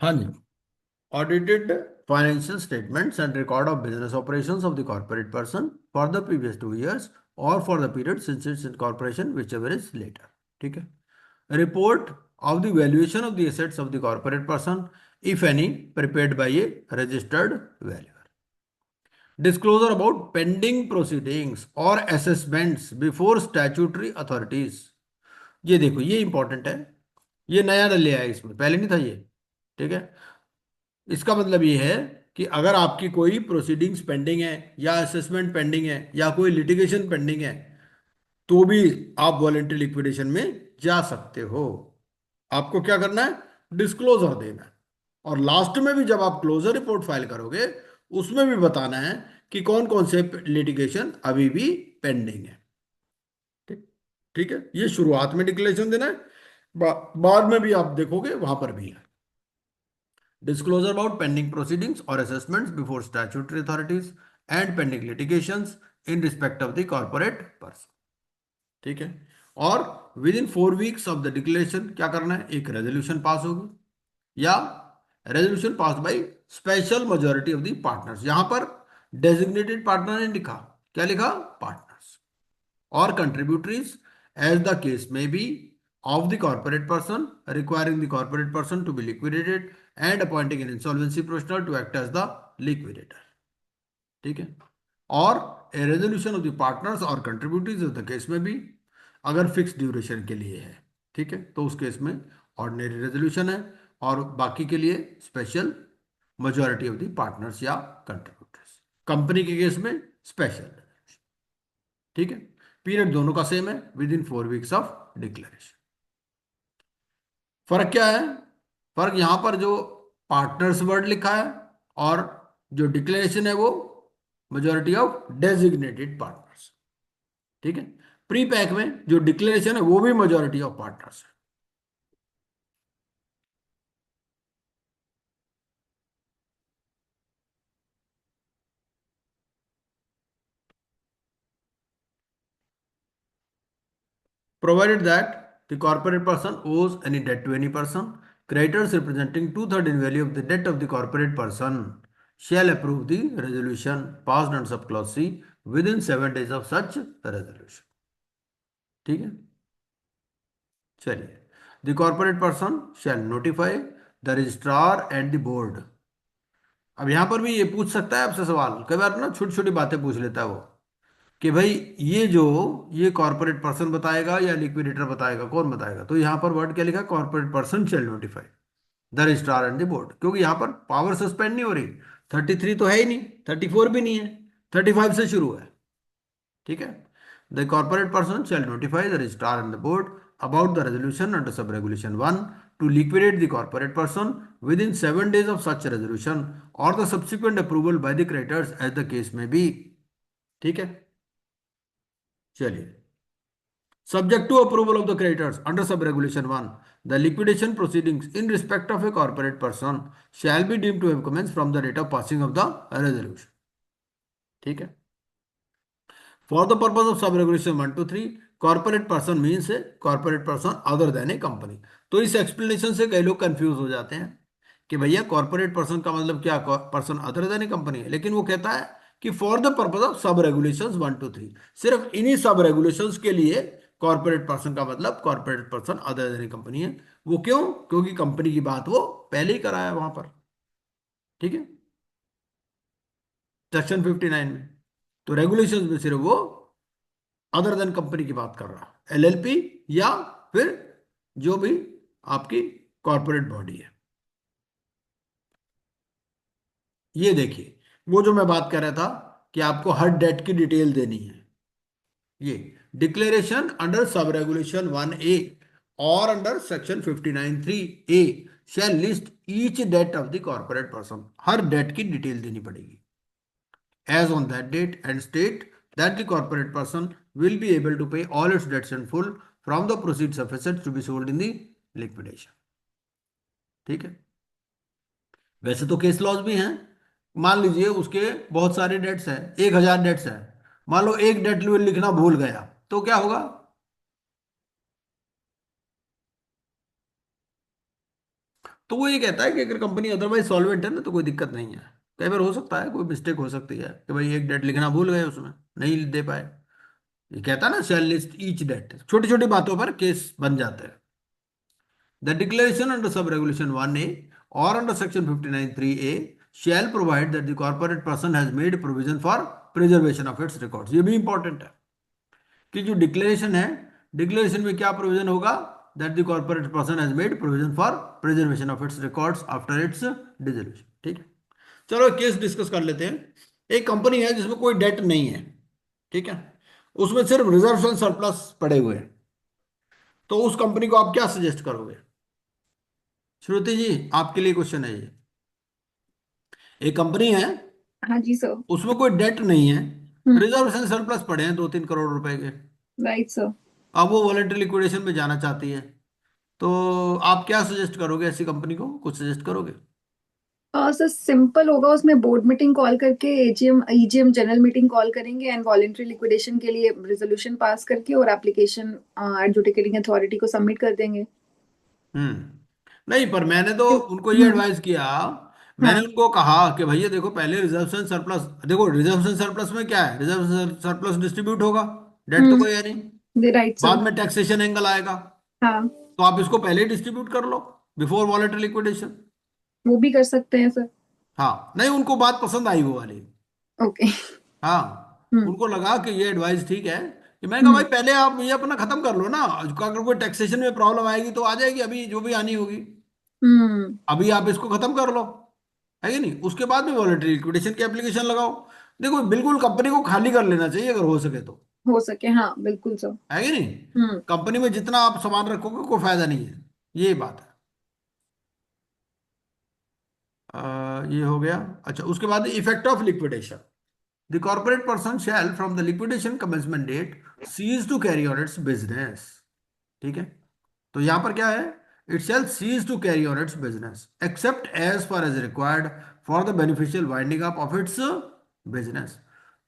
हाँ जी, audited financial statements and record of business operations of the corporate person for the previous 2 years or for the period since its incorporation, whichever is later. ठीक है। Report of the valuation of the assets of the corporate person, if any, prepared by a registered valuer. Disclosure about pending proceedings or assessments before statutory authorities. ये देखो, ये important है, ये नया डल लिया है इसमें, पहले नहीं था ये, ठीक है। इसका मतलब ये है कि अगर आपकी कोई प्रोसीडिंग्स पेंडिंग है या असेसमेंट पेंडिंग है या कोई लिटिगेशन पेंडिंग है, तो भी आप वॉलेंटरी लिक्विडेशन में जा सकते हो। आपको क्या करना है? डिस्क्लोजर देना है, और लास्ट में भी जब आप क्लोजर रिपोर्ट फाइल करोगे उसमें भी बताना है कि कौन कौन से लिटिगेशन अभी भी पेंडिंग है। ठीक, ठीक है, ये शुरुआत में डिक्लेरेशन देना है, बाद में भी आप देखोगे वहां पर भी है। Disclosure about pending proceedings or assessments before statutory authorities and pending litigations in respect of the corporate person. ठीक है। और with in 4 weeks of the declaration क्या करना है? एक रेजोल्यूशन पास होगी या resolution pass by special majority of the partners. यहां पर डेजिग्नेटेड पार्टनर ने लिखा, क्या लिखा? पार्टनर्स और कंट्रीब्यूटरीज as the case may B of the corporate person, requiring the corporate person to be liquidated and appointing an insolvency professional to act as the liquidator. ठीक है। और a resolution of the partners or contributors of the case में भी अगर fix duration के लिए है, ठीक है, तो उस केस में ऑर्डिनरी रेजोल्यूशन है, और बाकी के लिए special majority of the partners या कंट्रीब्यूटर्स। कंपनी के केस में स्पेशल रेजोल्यूशन, ठीक है। पीरियड दोनों का सेम है, within 4 weeks of declaration. फर्क क्या है? फर्क यहां पर जो पार्टनर्स वर्ड लिखा है, और जो डिक्लेरेशन है वो मेजॉरिटी ऑफ डेजिग्नेटेड पार्टनर्स, ठीक है। प्री पैक में जो डिक्लेरेशन है वो भी मेजॉरिटी ऑफ पार्टनर्स है। Provided that the corporate person owes any debt to any person, creditors representing two-thirds in value of the debt of the corporate person shall approve the resolution passed under subclause C within 7 days of such resolution. ठीक है, चलिए। The corporate person shall notify the registrar and the board. अब यहां पर भी ये पूछ सकता है आपसे सवाल, कई बार ना छोटी छोटी बातें पूछ लेता है वो, कि भाई ये कॉर्पोरेट पर्सन बताएगा या लिक्विडेटर बताएगा, कौन बताएगा? तो यहां पर वर्ड क्या लिखा? Corporate person shell notify the registrar and the board, क्योंकि यहां पर पावर सस्पेंड नहीं हो रही। 33 तो है ही नहीं, 34 भी नहीं है, 35 से शुरू है, ठीक है। The corporate person shell notify the registrar and the board about the resolution under sub regulation 1 to liquidate the corporate person within 7 days of such resolution or the subsequent approval by the creditors as the case may be, ठीक है। चलिए, subject to approval of the creditors under sub regulation 1, the liquidation proceedings in respect of a corporate person shall be deemed to have commenced from the date of passing of the resolution, ठीक है। For the purpose of sub regulation 1 to 3, corporate person means a corporate person other than a company। तो इस explanation से कई लोग confuse हो जाते हैं कि भैया कॉर्पोरेट पर्सन का मतलब क्या, पर्सन अदर देन ए कंपनी है। लेकिन वो कहता है कि फॉर द पर्पज ऑफ सब रेगुलेशंस 1 to 3, सिर्फ इन्हीं सब रेगुलेशंस के लिए कॉर्पोरेट पर्सन का मतलब कॉर्पोरेट पर्सन अदर देन ए कंपनी है। वो क्यों? क्योंकि कंपनी की बात वो पहले ही कराया वहां पर, ठीक है, सेक्शन 59 में। तो रेगुलेशंस में सिर्फ वो अदर देन कंपनी की बात कर रहा, एलएलपी या फिर जो भी आपकी कॉर्पोरेट बॉडी है। ये देखिए, वो जो मैं बात कर रहा था कि आपको हर डेट की डिटेल देनी है, ये डिक्लेरेशन अंडर सब रेगुलेशन 1A और under section 59(3)A shall list each debt of the corporate person, हर डेट की डिटेल देनी पड़ेगी as on that date and state that the corporate person will be able to pay all its debts in full from the proceeds of assets to be sold in the liquidation, ठीक है। वैसे तो case laws भी हैं, मान लीजिए उसके बहुत सारे डेट्स हैं, 1000 डेट्स हैं, मान लो एक डेट लिखना भूल गया, तो क्या होगा? तो वो ये कहता है कि अगर कंपनी अदरवाइज सॉल्वेंट है ना तो कोई दिक्कत नहीं है। कई बार हो सकता है, कोई मिस्टेक हो सकती है कि भाई एक डेट लिखना भूल गए, उसमें नहीं दे पाए। ये कहता है ना शेल लिस्ट ईच डेट, छोटी छोटी बातों पर केस बन जाते हैं। द डिक्लेरेशन अंडर सब रेगुलेशन 1A और under section 59(3)A shall provide that the corporate person has made provision for preservation of its records। ये भी इंपॉर्टेंट है कि जो डिक्लेरेशन है, डिक्लेरेशन में क्या प्रोविजन होगा? That the corporate person has made provision for preservation of its records after it's dissolution, ठीक है। चलो केस डिस्कस कर लेते हैं। एक कंपनी है जिसमें कोई डेट नहीं है, ठीक है, उसमें सिर्फ रिजर्व एंड सरप्लस पड़े हुए हैं, तो उस कंपनी को आप क्या सजेस्ट करोगे? श्रुति जी, आपके लिए क्वेश्चन है ये। एक कंपनी है, हाँ जी सर। उसमें कोई डेट नहीं है, रिजर्व एंड सरप्लस पड़े हैं 2-3 करोड़ रुपए के, राइट सर। अब वो वॉलंटरी लिक्विडेशन में जाना चाहती है, तो आप क्या सजेस्ट करोगे? ऐसी कंपनी को कुछ सजेस्ट करोगे? सर सिंपल होगा, उसमें बोर्ड मीटिंग कॉल करके AGM EGM general meeting call करेंगे एंड वॉलंटरी लिक्विडेशन के लिए रेजोल्यूशन पास करके और एप्लीकेशन एडजुडिकेटिंग अथॉरिटी को सबमिट कर देंगे। नहीं, पर मैंने तो उनको ये एडवाइस किया, मैंने हाँ। उनको कहा कि भैया देखो, पहले रिजर्व एंड सरप्लस देखो, रिजर्व एंड सरप्लस में क्या है, रिजर्व सरप्लस डिस्ट्रीब्यूट होगा, डेट तो कोई है नहीं, राइट बाद सर। में टैक्सेशन एंगल आएगा, हाँ, तो आप इसको पहले ही डिस्ट्रीब्यूट कर लो बिफोर वॉलंटरी लिक्विडेशन। वो भी कर सकते हैं सर। हाँ, नहीं, उनको बात पसंद आई वो वाली। ओके। हाँ, उनको लगा कि ये एडवाइस ठीक है कि मैंने कहा भाई पहले आप ये अपना खत्म कर लो ना, अगर कोई टैक्सेशन में प्रॉब्लम आएगी तो आ जाएगी, अभी जो भी आनी होगी, हम्म। अभी आप इसको खत्म कर लो, है कि नहीं, उसके बाद में वॉलंटरी लिक्विडेशन की एप्लीकेशन लगाओ। देखो बिल्कुल कंपनी को खाली कर लेना चाहिए अगर हो सके तो, हो सके, हाँ बिल्कुल सर। है कि नहीं। हम्म। कंपनी में जितना आप सामान रखोगे कोई फायदा नहीं है, ये बात है। ये हो गया। अच्छा, उसके बाद effect of liquidation. The corporate person shall from the liquidation commencement date cease to carry on its business. ठीक है, तो यहां पर क्या है, it shall cease to carry on its business except as far as required for the beneficial winding up of its business.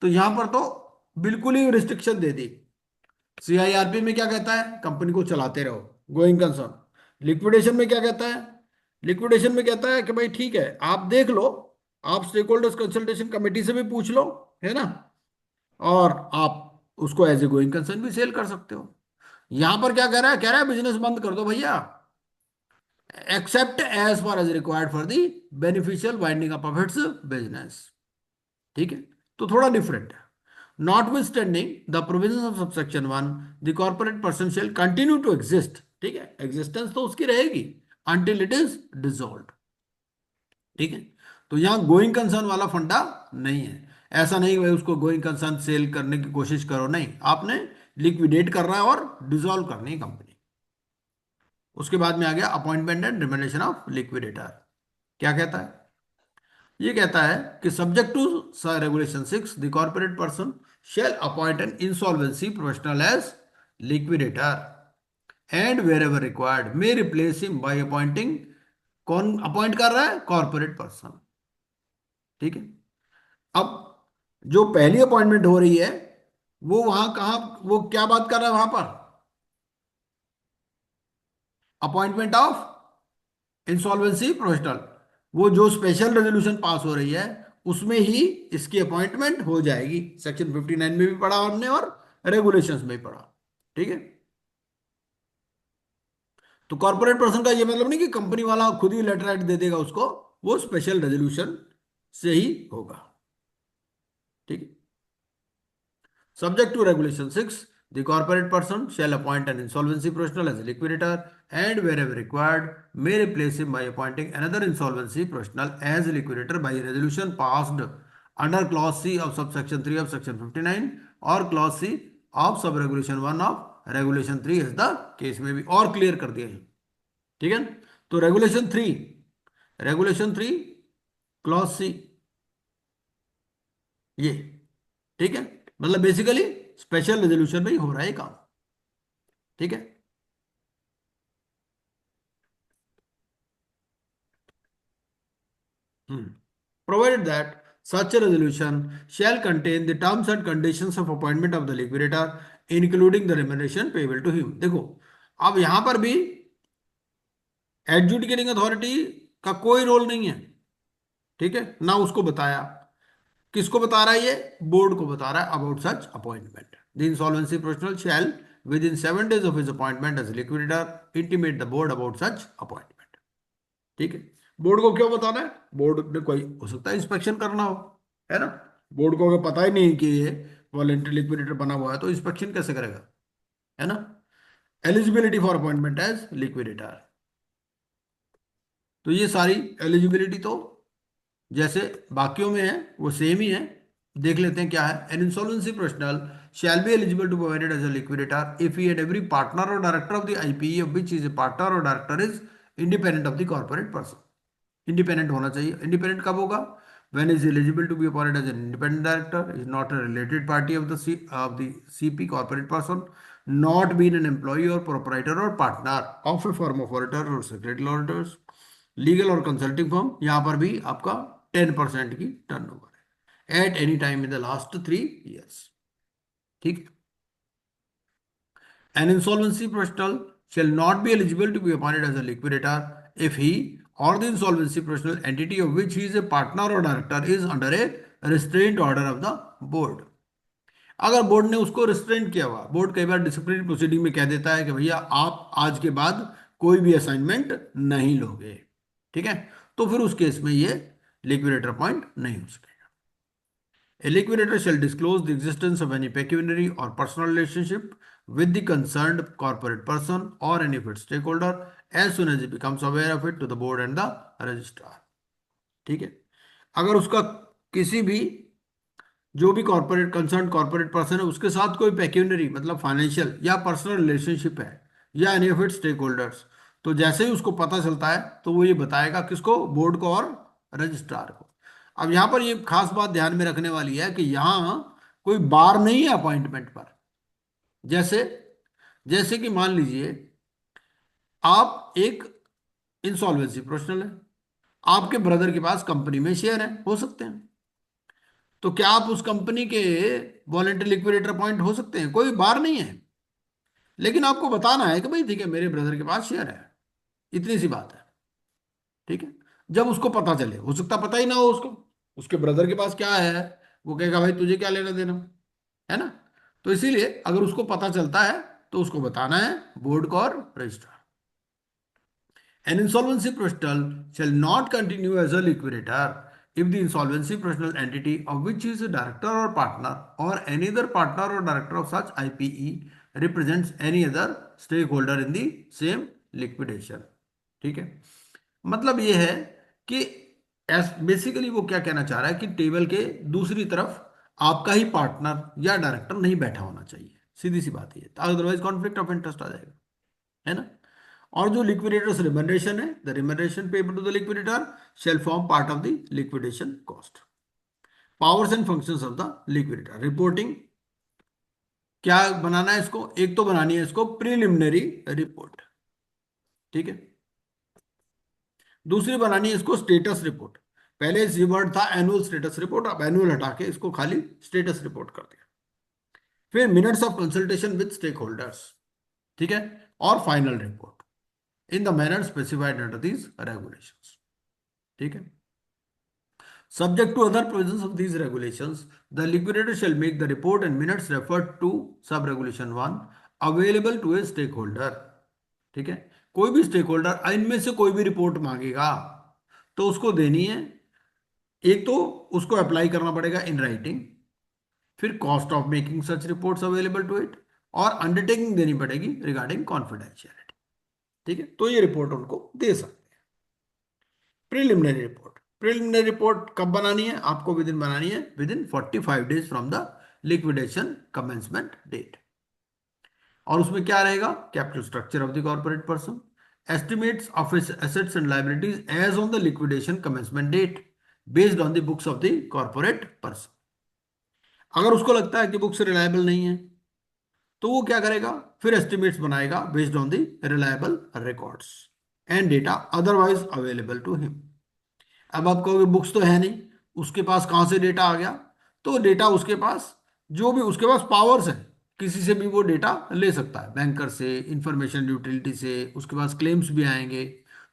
तो यहां पर तो बिल्कुल ही रिस्ट्रिक्शन दे दी। सीआईआरपी में क्या कहता है, कंपनी को चलाते रहो, गोइंग कंसर्न। लिक्विडेशन में क्या कहता है, लिक्विडेशन में कहता है कि भाई ठीक है आप देख लो, आप स्टेक होल्डर्स कंसल्टेशन कमेटी से भी पूछ लो, है ना, और आप उसको एज ए गोइंग कंसर्न भी सेल कर सकते हो। यहां पर क्या कह रहा है, कह रहा है बिजनेस बंद कर दो भैया, except as far as required for the beneficial winding up of its business. ठीक है, तो थोड़ा डिफरेंट है। Notwithstanding the provisions of subsection 1, the corporate person shall continue to exist। ठीक है, एग्जिस्टेंस तो उसकी रहेगी until it is dissolved। ठीक है, तो यहां गोइंग कंसर्न वाला फंडा नहीं है। ऐसा नहीं भाई उसको गोइंग कंसर्न सेल करने की कोशिश करो, नहीं, आपने लिक्विडेट करना है और डिसॉल्व करनी है कंपनी। उसके बाद में आ गया appointment and remuneration of liquidator. क्या कहता है, ये कहता है कि subject to regulation 6, the corporate person shall appoint an insolvency professional as liquidator and wherever required may replace him by appointing. कौन अपॉइंट कर रहा है, कॉर्पोरेट पर्सन। ठीक है, अब जो पहली अपॉइंटमेंट हो रही है वो वहां कहां, वो क्या बात कर रहा है वहां पर, अपॉइंटमेंट ऑफ इंसॉल्वेंसी प्रोफेशनल। वो जो स्पेशल रेजोल्यूशन पास हो रही है उसमें ही इसकी अपॉइंटमेंट हो जाएगी। सेक्शन 59 में भी पढ़ा हमने और रेगुलेशंस में भी पढ़ा। ठीक है, तो कॉर्पोरेट पर्सन का ये मतलब नहीं कि कंपनी वाला खुद ही लेटर राइट दे देगा उसको, वो स्पेशल रेजोल्यूशन से ही होगा। ठीक है, subject to regulation 6, the corporate person shall appoint an insolvency professional as a liquidator and wherever required may replace him by appointing another insolvency professional as a liquidator by a resolution passed under clause C of subsection 3 of section 59 or clause C of subregulation 1 of regulation 3 is the case में भी और clear कर दिया है। ठीक है, तो regulation 3 clause C, ये ठीक है, मतलब बेसिकली स्पेशल रेजोल्यूशन में ही हो रहा है ये काम। ठीक है, provided that such a resolution shall contain the terms and conditions of appointment of the liquidator including the remuneration payable to him। देखो अब यहां पर भी एडजुडिकेटिंग अथॉरिटी का कोई रोल नहीं है। ठीक है, ना उसको बताया, किसको बता रहा है, ये बोर्ड को बता रहा है about such appointment. The insolvency professional shall within 7 days of his appointment as liquidator intimate the board about such appointment. ठीक है, बोर्ड को क्यों बताना है, बोर्ड ने कोई हो सकता है इंस्पेक्शन करना हो, है ना, बोर्ड को अगर पता ही नहीं कि ये वॉलेंटरी लिक्विडेटर बना हुआ है तो इंस्पेक्शन कैसे करेगा, है ना। Eligibility for appointment as liquidator, तो ये सारी एलिजिबिलिटी तो जैसे बाकियों में है वो सेम ही है। देख लेते हैं क्या है। An insolvency professional shall be eligible to provided as a liquidator if he and every partner और director of the IPE of which is a partner और director is independent of the corporate person. Independent होना चाहिए। Independent कब होगा, when is eligible to be appointed as an independent director, is not a related party of the CP corporate person, not being an employee or proprietor or partner of a firm of auditor or secretarial auditors, legal और consulting firm, यहां पर भी आपका 10% की turnover है eight any time in the last 3 years। ठीक है, an insolvency professional shall not be eligible to be appointed as a liquidator if he or the insolvency professional entity of which he is a partner or director is under a restraint order of the board। अगर board ने उसको restraint किया हुआ, board कई बार disciplinary proceeding में कह देता है कि भैया आप आज के बाद कोई भी असाइनमेंट नहीं लोगे। ठीक है, तो फिर उस केस में ये लिक्विडेटर अपॉइंट नहीं हो सकेगा। A liquidator shall disclose the existence of any pecuniary or personal relationship with the concerned corporate person or any of its stakeholder as soon as he becomes aware of it to the board and the registrar. ठीक है, अगर उसका किसी भी जो भी corporate concern corporate person है उसके साथ कोई पेक्यूनरी मतलब फाइनेंशियल या पर्सनल रिलेशनशिप है या any of it stake holders, तो जैसे ही उसको पता चलता है तो वो ये बताएगा किसको, बोर्ड को और रजिस्ट्रार को। अब यहाँ पर ये खास बात ध्यान में रखने वाली है कि यहाँ कोई बार नहीं है अपॉइंटमेंट पर। जैसे जैसे कि मान लीजिए आप एक इंसॉल्वेंसी प्रोफेशनल है, आपके ब्रदर के पास कंपनी में शेयर है, हो सकते हैं, तो क्या आप उस कंपनी के वॉलंटरी लिक्विडेटर अपॉइंट हो सकते हैं? कोई बार नहीं है, लेकिन आपको बताना है कि भाई ठीक है मेरे ब्रदर के पास शेयर है, इतनी सी बात है। ठीक है, जब उसको पता चले, हो सकता पता ही ना हो उसको, उसके ब्रदर के पास क्या है, वो कहेगा भाई तुझे क्या लेना देना, है ना। तो इसीलिए अगर उसको पता चलता है तो उसको बताना है बोर्ड को और registrar. An insolvency professional shall not continue as a liquidator if the insolvency professional entity of which he is a director or partner or any other partner or director of such IPE represents any other stakeholder in the same liquidation। ठीक है, मतलब ये है कि basically वो क्या कहना चाह रहा है कि टेबल के दूसरी तरफ आपका ही पार्टनर या डायरेक्टर नहीं बैठा होना चाहिए, सीधी सी बात है, अदरवाइज कॉन्फ्लिक्ट ऑफ इंटरेस्ट आ जाएगा, है ना। और जो लिक्विडेटर्स रिमनरेशन है, the remuneration payable to the liquidator shall form part of the liquidation cost. Powers and functions of the liquidator, reporting क्या बनाना है इसको, एक तो बनानी है इसको प्रीलिमिनरी रिपोर्ट, ठीक है, दूसरी बनानी है इसको स्टेटस रिपोर्ट। पहले ये वर्ड था एनुअल स्टेटस रिपोर्ट, अब एनुअल हटा के इसको खाली स्टेटस रिपोर्ट कर दिया। फिर minutes of consultation with stake holders, ठीक है, और final report in the manner specified under these regulations। ठीक है, subject to other provisions of these regulations, the liquidator shall make the report and minutes referred to sub regulation 1 available to a stakeholder। ठीक है, कोई भी stake holder इनमें से कोई भी रिपोर्ट मांगेगा तो उसको देनी है, एक तो उसको अप्लाई करना पड़ेगा इन राइटिंग, फिर cost of making such reports available to it, और अंडरटेकिंग देनी पड़ेगी रिगार्डिंग कॉन्फिडेंशियलिटी। ठीक है, तो ये रिपोर्ट उनको दे सकते हैं। प्रिलिमिनरी रिपोर्ट, प्रिलिमिनरी रिपोर्ट कब बनानी है आपको, विद इन बनानी है within 45 days from the liquidation commencement date. और उसमें क्या रहेगा, capital structure of the corporate person, estimates of his assets and liabilities as on the liquidation commencement date based on the books of the corporate person. अगर उसको लगता है कि books reliable नहीं है तो वो क्या करेगा, फिर एस्टिमेट्स बनाएगा based on the reliable records and data otherwise available to him. अब आप कहोगे बुक्स तो है नहीं, उसके पास कहां से डेटा आ गया, तो डेटा उसके पास जो भी उसके पास पावर्स है, किसी से भी वो डेटा ले सकता है, बैंकर से, इंफॉर्मेशन यूटिलिटी से, उसके पास क्लेम्स भी आएंगे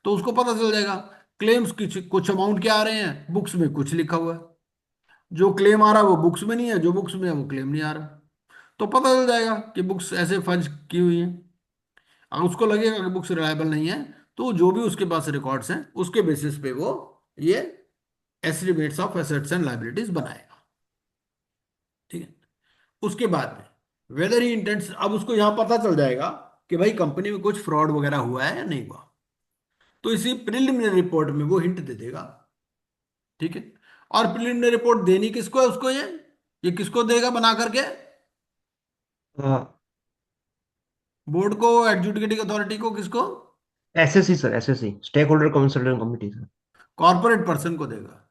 तो उसको पता चल जाएगा क्लेम्स कुछ अमाउंट क्या आ रहे हैं, बुक्स में कुछ लिखा हुआ है, जो क्लेम आ रहा है वो बुक्स में नहीं है, जो बुक्स में है वो क्लेम नहीं आ रहा, तो पता चल जाएगा कि बुक्स ऐसे फर्ज की हुई हैं। अगर उसको लगेगा कि बुक्स रिलायबल नहीं है तो जो भी उसके पास रिकॉर्ड्स हैं उसके बेसिस पे वो ये estimates of assets and liabilities बनाएगा। ठीक है, उसके बाद में वेदर ही इंटेंट्स, अब उसको यहां पता चल जाएगा कि भाई कंपनी में कुछ फ्रॉड वगैरह हुआ है या नहीं हुआ, तो इसी प्रिलिमिनरी रिपोर्ट में वो हिंट दे देगा। ठीक है, और प्रिलिमिनरी रिपोर्ट देनी किसको है, उसको ये किसको देगा बना करके, बोर्ड को, एडजुडिकेटिंग अथॉरिटी को, किसको, SSC sir, SSC stake holder consultant committee sir. Corporate person को देगा।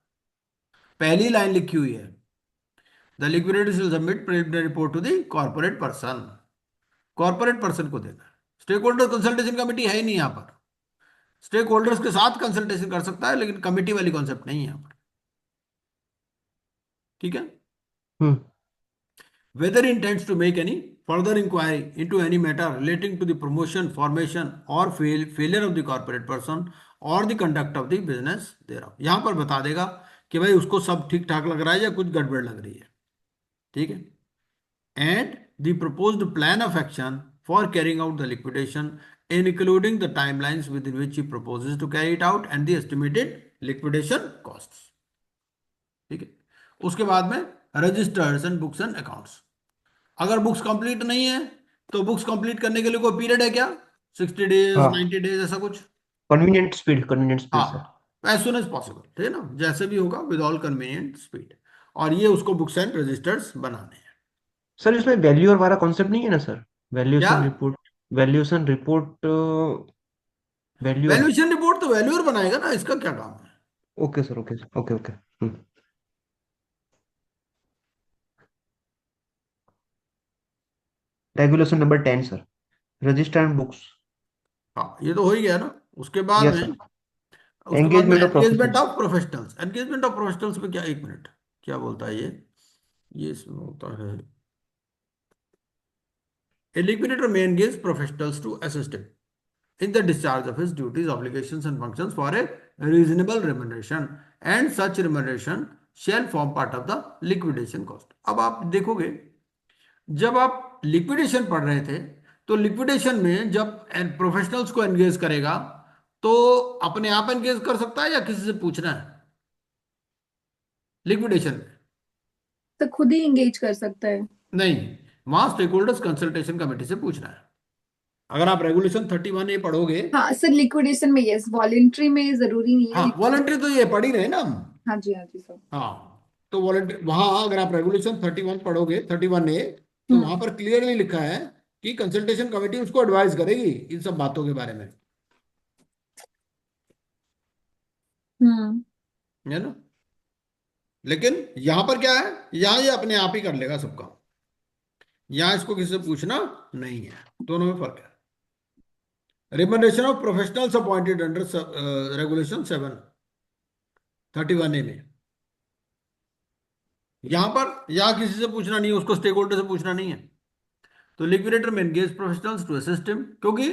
पहली लाइन लिखी हुई है, the liquidator will submit preliminary report to the corporate person, corporate person को देगा। स्टेक होल्डर कंसल्टेशन कमेटी है ही नहीं यहां पर, स्टेक होल्डर्स के साथ कंसल्टेशन कर सकता है लेकिन कमेटी वाली कॉन्सेप्ट नहीं है यहां पर। ठीक है, whether he intends to make any further inquiry into any matter relating to the promotion, formation or failure of the corporate person or the conduct of the business thereof। यहां पर बता देगा कि भाई उसको सब ठीक ठाक लग रहा है या कुछ गड़बड़ लग रही है। ठीक है, and the proposed plan of action for carrying out the liquidation including the timelines within which he proposes to carry it out and the estimated liquidation costs। ठीक है, उसके बाद में registers and books and accounts. अगर books complete नहीं है तो books complete करने के लिए कोई पीरियड है क्या? 60 डेज, हाँ, 90 डेज, ऐसा कुछ? Convenient speed sir. हाँ, एज सुन एज पॉसिबल, ठीक है ना, जैसे भी होगा विद ऑल कन्वीनियंट स्पीड। और ये उसको बुक्स एंड रजिस्टर्स बनाने हैं। सर इसमें वैल्यू और वाला कॉन्सेप्ट नहीं है ना सर? क्या? Valuation report, valuation report, valuer. Valuation report तो वैल्यूअर बनाएगा ना, इसका क्या काम है? Okay sir, okay okay okay. Regulation number 10 sir, register and books. हाँ, ये तो हो ही गया ना। उसके बाद यस में, सर। उसके बाद में engagement of engagement professionals. Of professionals. Engagement of professionals में क्या, एक मिनट, क्या बोलता है ये इसमें होता है, ए liquidator may engage professionals to assist him in the discharge of his duties, obligations and functions for a reasonable remuneration, and such remuneration shall form part of the liquidation cost। अब आप देखोगे, जब आप लिक्विडेशन पढ़ रहे थे तो liquidation में जब प्रोफेशनल्स को एंगेज करेगा तो अपने आप एंगेज कर सकता है या किसी से पूछना है? लिक्विडेशन में तो खुद ही एंगेज कर सकता है। नहीं, वहां स्टेक होल्डर्स कंसल्टेशन कमेटी से पूछना है। अगर आप रेगुलेशन 31A पढ़ोगे। हाँ सर, लिक्विडेशन में यस, वॉलेंट्री में जरूरी नहीं है हाँ, वॉलंटरी तो ये पढ़ ही रहे ना हम। हाँ जी सर। हाँ, तो वॉलंटरी वहां अगर आप रेगुलेशन 31 पढ़ोगे, 31A, तो वहां हम्म पर क्लियरली लिखा है कि कंसल्टेशन कमेटी उसको एडवाइस करेगी इन सब बातों के बारे में, हम्म है ना। लेकिन यहां पर क्या है, यहां ये अपने आप ही कर लेगा सब काम, यहां इसको किसी से पूछना नहीं है। दोनों में फर्क है। Recommendation of professionals appointed under regulation 731A में, यहां पर यहां किसी से पूछना नहीं है, उसको स्टेक होल्डर से पूछना नहीं है। तो liquidator may engage professionals to assist him, क्योंकि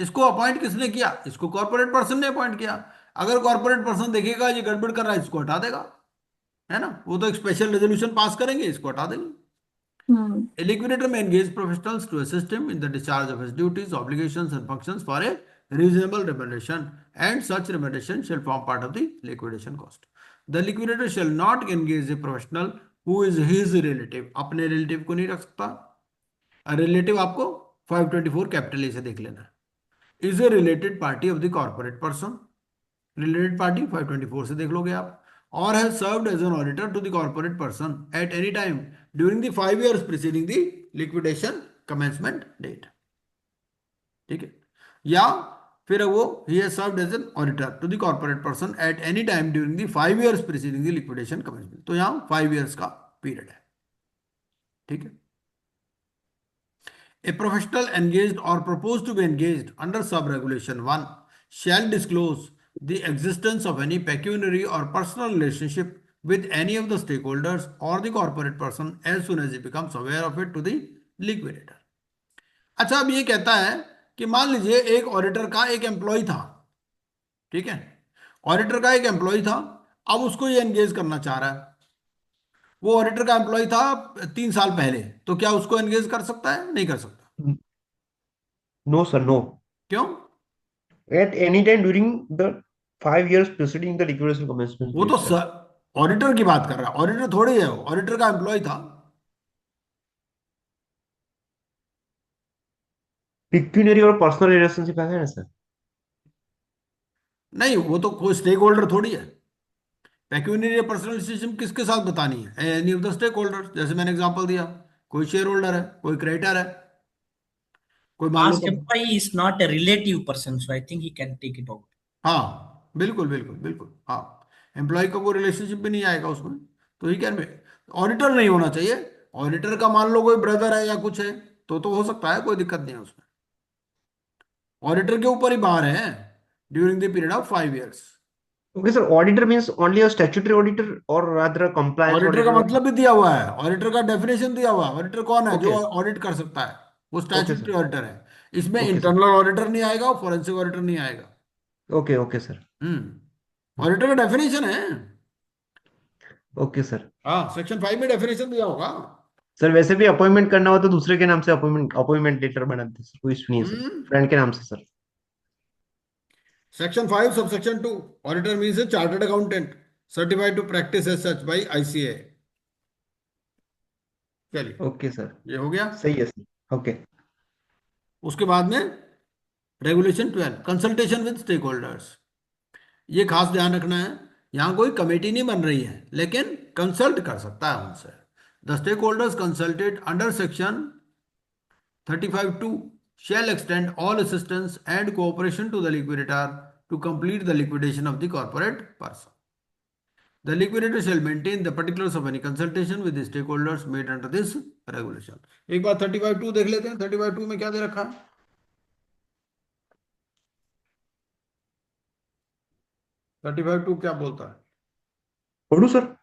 इसको अपॉइंट किसने किया? इसको कॉर्पोरेट पर्सन ने अपॉइंट किया। अगर कॉर्पोरेट पर्सन देखेगा ये गड़बड़ कर रहा है, इसको हटा देगा, है ना। वो तो एक स्पेशल रेजोल्यूशन पास करेंगे, इसको हटा देंगे। हम्म A liquidator may engage professionals to assist him in the discharge of his duties, obligations, and functions for a reasonable remuneration, and such remuneration shall form part of the liquidation cost. The liquidator shall not engage a professional who is his relative। अपने relative को नहीं रख सकता। Relative आपको 524 capital A से देख लेना है। Is a related party of the corporate person, related party 524 से देख लोगे आप। और has served as an auditor to the corporate person at any time during the 5 years preceding the liquidation commencement date, ठीक है। या फिर वो ही has served as an auditor to the corporate person at any time during the 5 years preceding the liquidation commencement. तो यहाँ 5 years का period है, ठीक है। A professional engaged or proposed to be engaged under sub-regulation 1 shall disclose the existence of any pecuniary or personal relationship with any of the stakeholders or the corporate person as soon as he becomes aware of it to the liquidator। अच्छा, अब ये कहता है कि मान लीजिए एक auditor का एक एम्प्लॉय था, ठीक है। ऑडिटर का एक एम्प्लॉय था, अब उसको ये एंगेज करना चाह रहा है। वो ऑडिटर का एम्प्लॉय था 3 साल पहले, तो क्या उसको एंगेज कर सकता है? नहीं कर सकता। No sir, no. क्यों? At any time during the 5 years preceding the liquidation commencement वो तो date सर। ऑडिटर की बात कर रहा है, ऑडिटर थोड़ी है, ऑडिटर का एम्प्लॉय था। पिक्यूनरी और पर्सनल रिलेशनशिप है ना सर? नहीं, वो तो कोई स्टेक होल्डर थोड़ी है। पेक्यूनियरी पर्सनल रिलेशनशिप किसके साथ बतानी है? Any of the stake holder. जैसे मैंने एग्जांपल दिया, कोई शेयर होल्डर है, कोई क्रेडिटर है, कोई मान लो As employee is not a relative person, so I think he can take it out. हाँ, बिल्कुल बिल्कुल बिल्कुल, हाँ। एम्प्लॉय का कोई रिलेशनशिप भी नहीं आएगा उसमें, तो ही कैन। ऑडिटर नहीं होना चाहिए। ऑडिटर का मान लो कोई ब्रदर है या कुछ है, तो हो सकता है, कोई दिक्कत नहीं है उसमें। ऑडिटर के ऊपर ही बाहर है during the period of 5 years। Okay sir, auditor means only a statutory auditor और रादर कंप्लायंस ऑडिटर का ऑडिटर? मतलब भी दिया हुआ है, ऑडिटर का डेफिनेशन दिया हुआ है। ऑडिटर कौन है? जो ओके ऑडिट कर सकता है, वो ओके स्टैट्यूटरी सर, ऑडिटर है। इसमें ओके सर, इंटरनल ऑडिटर नहीं आएगा, फॉरेंसिक ऑडिटर नहीं आएगा। ओके ओके सर, ऑडिटर का डेफिनेशन है। Okay sir. हाँ, सेक्शन 5 में डेफिनेशन दिया होगा। सर वैसे भी अपॉइंटमेंट करना हो तो दूसरे के नाम से अपॉइंटमेंट लेटर बनाते हैं सर, कोई इशू नहीं है सर, हम्म फ्रेंड के नाम से sir. Section 5 sub section 2, auditor means a chartered accountant certified to practice as such by ICAI। चलिए, ओके सर, ये हो गया। सही है सर। ओके। उसके बाद में regulation 12, consultation with stake holders. ये खास ध्यान रखना है, यहाँ कोई कमेटी नहीं बन रही है, लेकिन कंसल्ट कर सकता है उनसे। The stake holders consulted under section 35(2) shall extend all assistance and cooperation to the liquidator to complete the liquidation of the corporate person. The liquidator shall maintain the particulars of any consultation with the stakeholders made under this regulation. एक बार 35(2) देख लेते हैं। 35(2) में क्या दे रखा है? 35(2) क्या बोलता है? पढ़ू सर?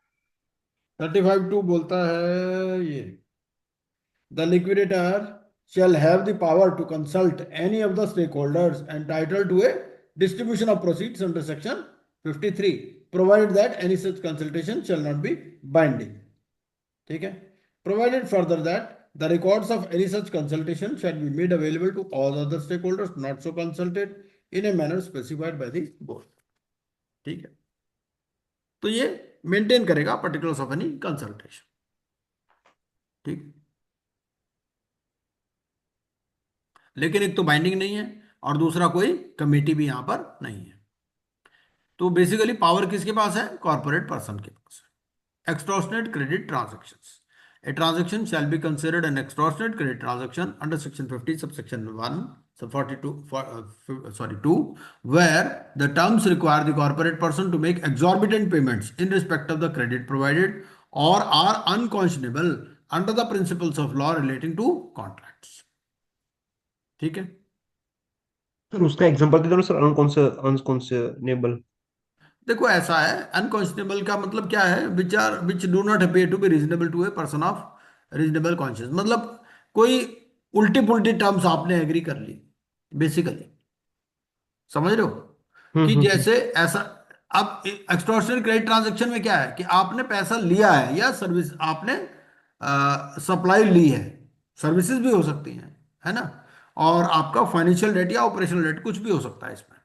35(2) बोलता है ये, the liquidator shall have the power to consult any of the stakeholders entitled to a distribution of proceeds under section 53, provided that any such consultation shall not be binding. ठीक है? Provided further that the records of any such consultation shall be made available to all other stakeholders not so consulted in a manner specified by the board. ठीक है? तो ये maintain करेगा particulars of any consultation. ठीक, लेकिन एक तो binding नहीं है और दूसरा कोई कमेटी भी यहां पर नहीं है। तो बेसिकली पावर किसके पास है? कॉर्पोरेट पर्सन के पास है। Extortionate credit transactions, a transaction shall be considered an extortionate credit transaction under section 50 subsection 1 sub 2 where the terms require the corporate person to make exorbitant payments in respect of the credit provided or are unconscionable under the principles of law relating to contracts. ठीक है? Sir उसका example दे दो ना sir, अनकॉन्सेनेबल। देखो ऐसा है, अनकॉन्स्टेबल का मतलब क्या है? Which do not appear to be reasonable to a person of reasonable conscious. मतलब कोई उल्टी पुल्टी टर्म्स आपने एग्री कर ली बेसिकली, समझ रहे हो? कि हम्म। जैसे ऐसा, अब एक्सटॉर्शनरी क्रेडिट ट्रांजैक्शन में क्या है कि आपने पैसा लिया है या सर्विस आपने सप्लाई ली है, सर्विसेज भी हो सकती हैं, है ना? और आपका फाइनेंशियल डेट या ऑपरेशनल डेट कुछ भी हो सकता है इसमें।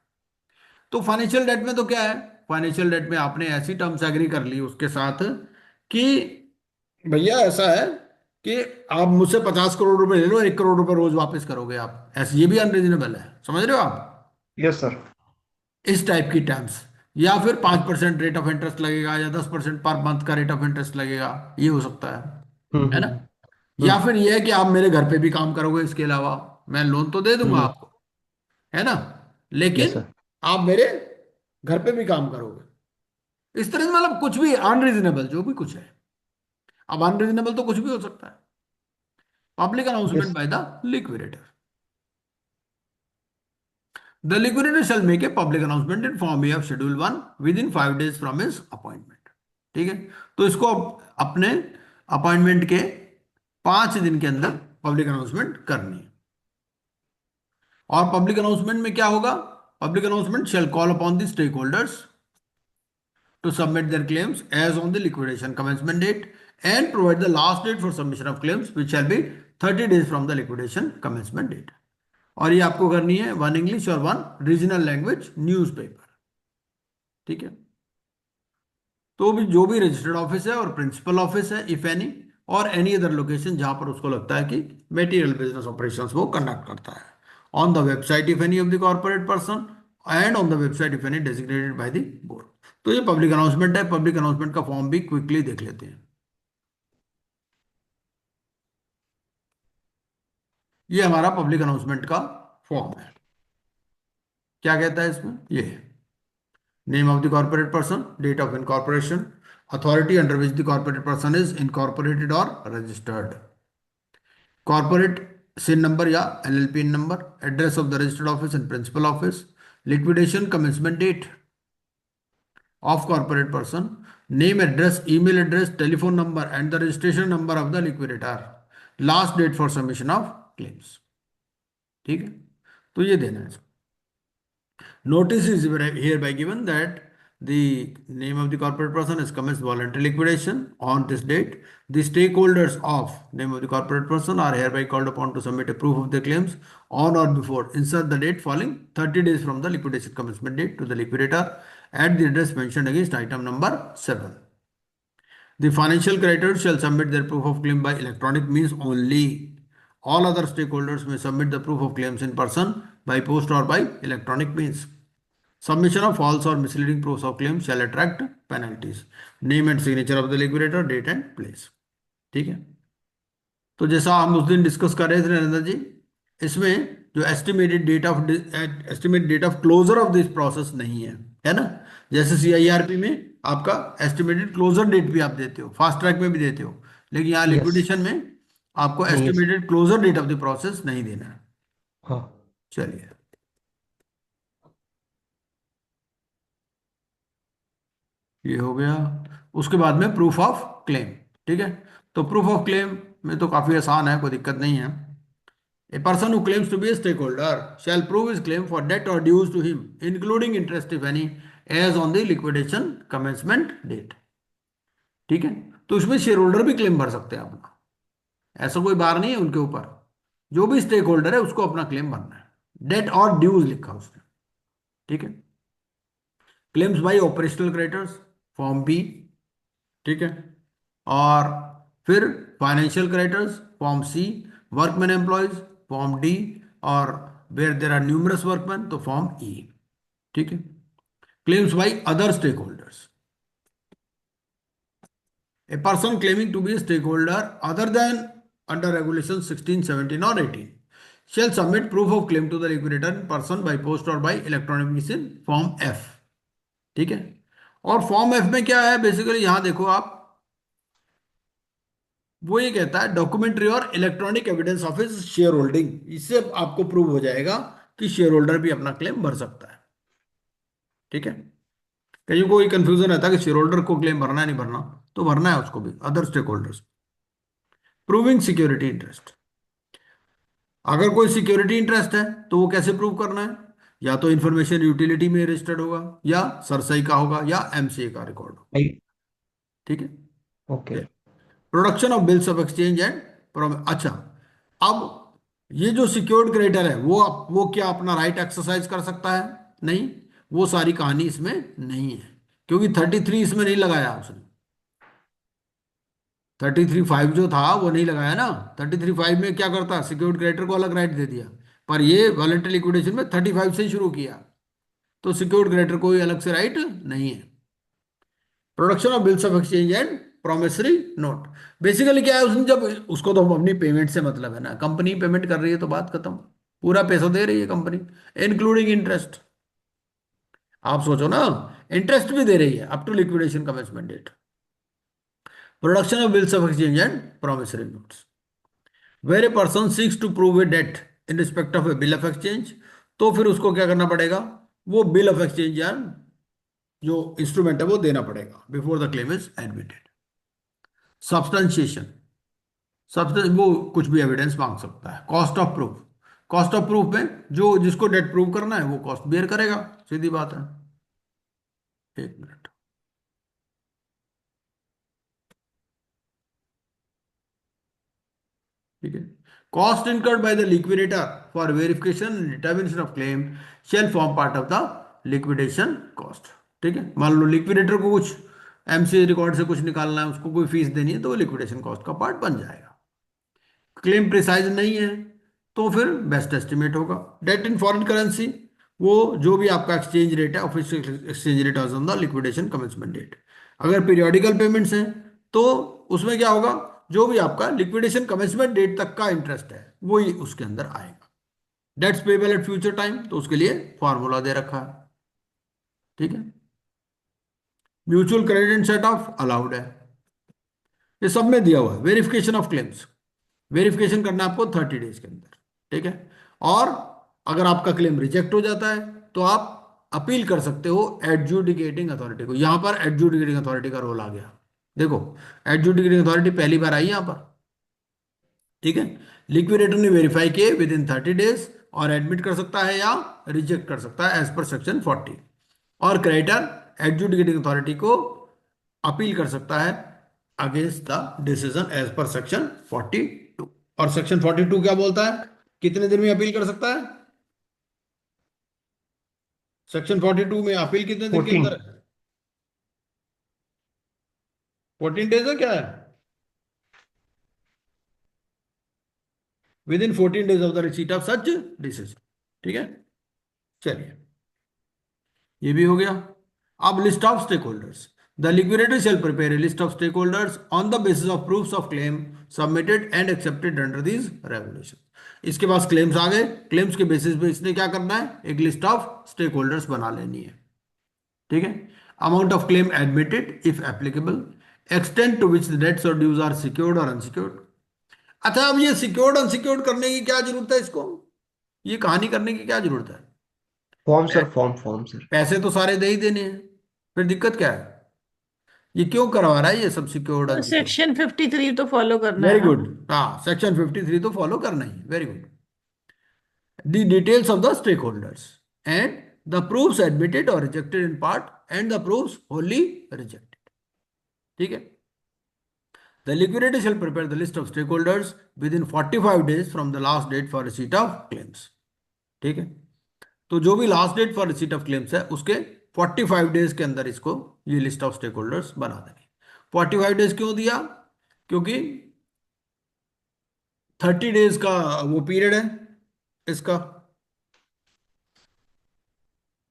तो फाइनेंशियल डेट में तो क्या है? फाइनेंशियल डेट में आपने ऐसी टर्म्स एग्री कर ली उसके साथ कि भैया ऐसा है कि आप मुझसे 50 करोड़ रुपए ले लो, 1 करोड़ रुपए रोज वापस करोगे आप, ऐसे ये भी अनरीजनेबल है, समझ रहे हो आप? Yes sir. इस टाइप की टर्म्स, या फिर 5% रेट ऑफ इंटरेस्ट लगेगा या 10% पर मंथ का रेट ऑफ इंटरेस्ट लगेगा, ये हो सकता है ना? या हम्म। फिर ये है कि आप मेरे घर पे भी काम करोगे, इसके अलावा मैं लोन तो दे दूंगा हम्म। आपको, है ना, यस लेकिन सर। आप मेरे घर पे भी काम करोगे। इस तरह से मतलब कुछ भी अनरीजनेबल जो भी कुछ है। अब अनरीजनेबल तो कुछ भी हो सकता है। Public announcement yes. Bye the liquidator, the liquidator shall make a public announcement in form of schedule 1 within 5 days from his appointment। ठीक है? तो इसको अपने अपॉइंटमेंट के 5 दिन के अंदर पब्लिक अनाउंसमेंट करनी है। और पब्लिक अनाउंसमेंट में क्या होगा? Public announcement shall call upon the stakeholders to submit their claims as on the liquidation commencement date and provide the last date for submission of claims which shall be 30 days from the liquidation commencement date। और ये आपको करनी है 1 English और 1 regional language newspaper. ठीक है? तो भी जो भी रजिस्टर्ड ऑफिस है और प्रिंसिपल ऑफिस है इफ एनी, और एनी अदर लोकेशन जहां पर उसको लगता है कि मेटीरियल बिजनेस ऑपरेशंस वो कंडक्ट करता है, on the website if any of the corporate person and on the website if any designated by the board. तो ये पब्लिक अनाउंसमेंट है। पब्लिक अनाउंसमेंट का फॉर्म भी क्विकली देख लेते हैं। ये हमारा पब्लिक अनाउंसमेंट का फॉर्म है। क्या कहता है इसमें? ये name of the corporate person, date of incorporation, authority under which the corporate person is incorporated और रजिस्टर्ड, कॉर्पोरेट सिन नंबर या LLP number, address of the registered office and principal office, liquidation commencement date of corporate person, name, address, email address, telephone number and the registration number of the liquidator, last date for submission of claims। ठीक है? तो ये देना है। Notice is hereby given that the name of the corporate person is commenced voluntary liquidation on this date. The stakeholders of name of the corporate person are hereby called upon to submit a proof of their claims on or before insert the date following 30 days from the liquidation commencement date to the liquidator at the address mentioned against item number 7। The financial creditors shall submit their proof of claim by electronic means only. All other stakeholders may submit the proof of claims in person, by post or by electronic means. Submission of false or misleading proofs of claim shall attract penalties. Name and signature of the liquidator, date and place. ठीक है। तो जैसा हम उस दिन discuss कर रहे थे नरेंद्र जी, इसमें जो estimated date of closure of this process नहीं है ना। जैसे सीआईआरपी में आपका एस्टिमेटेड क्लोजर डेट भी आप देते हो, फास्ट ट्रैक में भी देते हो, लेकिन यहाँ यस लिक्विडेशन में आपको नहीं है। Estimated closure date of the process नहीं देना है। हाँ चलिए, ये हो गया। उसके बाद में प्रूफ ऑफ क्लेम। ठीक है, तो प्रूफ ऑफ क्लेम में तो काफी आसान है, कोई दिक्कत नहीं है। A person who claims to be a stakeholder shall prove his claim for debt or dues to him, including interest if any, as on the liquidation commencement date. ठीक है, तो इसमें शेयर होल्डर भी क्लेम भर सकते हैं अपना, ऐसा कोई बार नहीं है उनके ऊपर। जो भी स्टेक होल्डर है उसको अपना क्लेम भरना है। डेट और ड्यूज लिखा उसने। ठीक है, claims by operational creditors, form B. ठीक है, और फिर financial creditors, form C. Workman employees, form D. और where there are numerous workman, तो फॉर्म ई। ठीक है, claims by other stake holders. A person claiming to be a stakeholder other than under regulation 16, 17 or 18 shall submit proof of claim to the liquidator in person, by post or by electronic means in form F। ठीक है, और form F में क्या है basically, यहां देखो आप, वो ये कहता है डॉक्यूमेंट्री और electronic evidence of his share holding. इससे आपको प्रूव हो जाएगा कि शेयर होल्डर भी अपना क्लेम भर सकता है। ठीक है, कहीं कोई कंफ्यूजन रहता है कि शेयर होल्डर को क्लेम भरना है नहीं भरना, तो भरना है उसको भी, other stake holders. Proving security interest, अगर कोई सिक्योरिटी इंटरेस्ट है तो वो कैसे प्रूव करना है, या तो इंफॉर्मेशन यूटिलिटी में रजिस्टर्ड होगा, या सरसई का होगा, या एमसीए का रिकॉर्ड होगा। राइट ठीक है, okay production of bills of exchange and अच्छा, अब ये जो सिक्योर्ड क्रेडिटर है वो क्या अपना राइट एक्सरसाइज कर सकता है? नहीं, वो सारी कहानी इसमें नहीं है, क्योंकि 33 इसमें नहीं लगाया उसने। 33(5) जो था वो नहीं लगाया ना। 33(5) में क्या करता, सिक्योर्ड क्रेडिटर को अलग राइट दे दिया, पर ये वॉलंटरी लिक्विडेशन में 35 से ही शुरू किया, तो सिक्योर्ड क्रेडिटर कोई अलग से राइट नहीं है। Production of bills of exchange and promissory note, basically क्या है, उसने जब उसको तो अपनी पेमेंट से मतलब है ना, कंपनी पेमेंट कर रही है तो बात खत्म, पूरा पैसा दे रही है कंपनी, इंक्लूडिंग इंटरेस्ट। आप सोचो ना, इंटरेस्ट भी दे रही है up to liquidation commencement date. Production of bills of exchange and promissory notes, where a person seeks to prove a debt in respect of a bill of exchange, तो फिर उसको क्या करना पड़ेगा, वो बिल ऑफ एक्सचेंज या जो instrument है वो देना पड़ेगा before the claim is admitted. Substantiation, substance वो कुछ भी एविडेंस मांग सकता है। Cost of proof, cost of proof में जो जिसको डेट प्रूव करना है वो कॉस्ट बेयर करेगा, सीधी बात है। एक मिनट, ठीक है, cost incurred by the liquidator for verification and determination of claim shall form part of the liquidation cost. ठीक है, मान लो लिक्विडेटर को कुछ एमसीए रिकॉर्ड से कुछ निकालना है, उसको कोई फीस देनी है, तो वो लिक्विडेशन कॉस्ट का पार्ट बन जाएगा। क्लेम प्रिसाइज नहीं है तो फिर बेस्ट एस्टिमेट होगा। डेट इन फॉरेन करेंसी, वो जो भी आपका एक्सचेंज रेट है, official exchange rate on the liquidation commencement date. अगर पीरियोडिकल पेमेंट्स हैं तो उसमें क्या होगा, जो भी आपका लिक्विडेशन कमेंसमेंट डेट तक का इंटरेस्ट है वही उसके अंदर आएगा। Debts payable at future time, तो उसके लिए फॉर्मूला दे रखा है। ठीक है, mutual credit and set off allowed है, ये सब में दिया हुआ है। वेरिफिकेशन ऑफ क्लेम्स, वेरिफिकेशन करना है आपको 30 डेज के अंदर। ठीक है, और अगर आपका क्लेम रिजेक्ट हो जाता है तो आप अपील कर सकते हो एडजुडिकेटिंग अथॉरिटी को। यहां पर एडजुडिकेटिंग अथॉरिटी का रोल आ गया। देखो, एडजुडिकेटिंग अथॉरिटी पहली बार आई यहां पर। ठीक है, लिक्विडेटर ने वेरीफाई किए विद इन 30 डेज, और एडमिट कर सकता है या रिजेक्ट कर सकता है एज पर सेक्शन 40। और क्रेडिटर एडजुडिकेटिंग अथॉरिटी को अपील कर सकता है against the decision as per section 42। और सेक्शन 42 क्या बोलता है, कितने दिन में अपील कर सकता है? सेक्शन 42 में अपील कितने दिन के 14 अंदर है? 14 डेज है क्या है? Within 14 days of the receipt of such decision. ठीक है, चलिए ये भी हो गया। अब list of stake holders. The liquidator shall prepare a list of stake holders on the basis of proofs of claim submitted and accepted under these regulation. इसके पास क्लेम्स आ गए, क्लेम्स के बेसिस पे इसने क्या करना है, एक लिस्ट ऑफ स्टेक होल्डर्स बना लेनी है। ठीक है, amount of claim admitted if applicable, extent to which the debts और ड्यूज आर सिक्योर्ड और अनसिक्योर्ड। अच्छा, अब ये सिक्योर्ड अनसिक्योर्ड करने की क्या जरूरत है इसको, ये कहानी करने की क्या जरूरत है? Form sir, form sir. पैसे तो सारे दे ही देने हैं, फिर दिक्कत क्या है? ये क्यों करवा रहा है ये सब सिक्योर्ड तो अनसिक्योर्ड? सेक्शन 53 तो फॉलो करना है वेरी ना। गुड, हाँ सेक्शन 53 तो फॉलो करना ही, very good. The details of the stake holders and the proofs admitted or rejected in part and the proofs wholly rejected. ठीक है, the liquidator shall prepare the list of stakeholders within 45 days from the last date for receipt of claims। ठीक है, तो जो भी last date for receipt of claims है उसके 45 days के अंदर इसको ये लिस्ट ऑफ स्टेक होल्डर्स बना देंगे। 45 डेज क्यों दिया? क्योंकि 30 डेज का वो पीरियड है इसका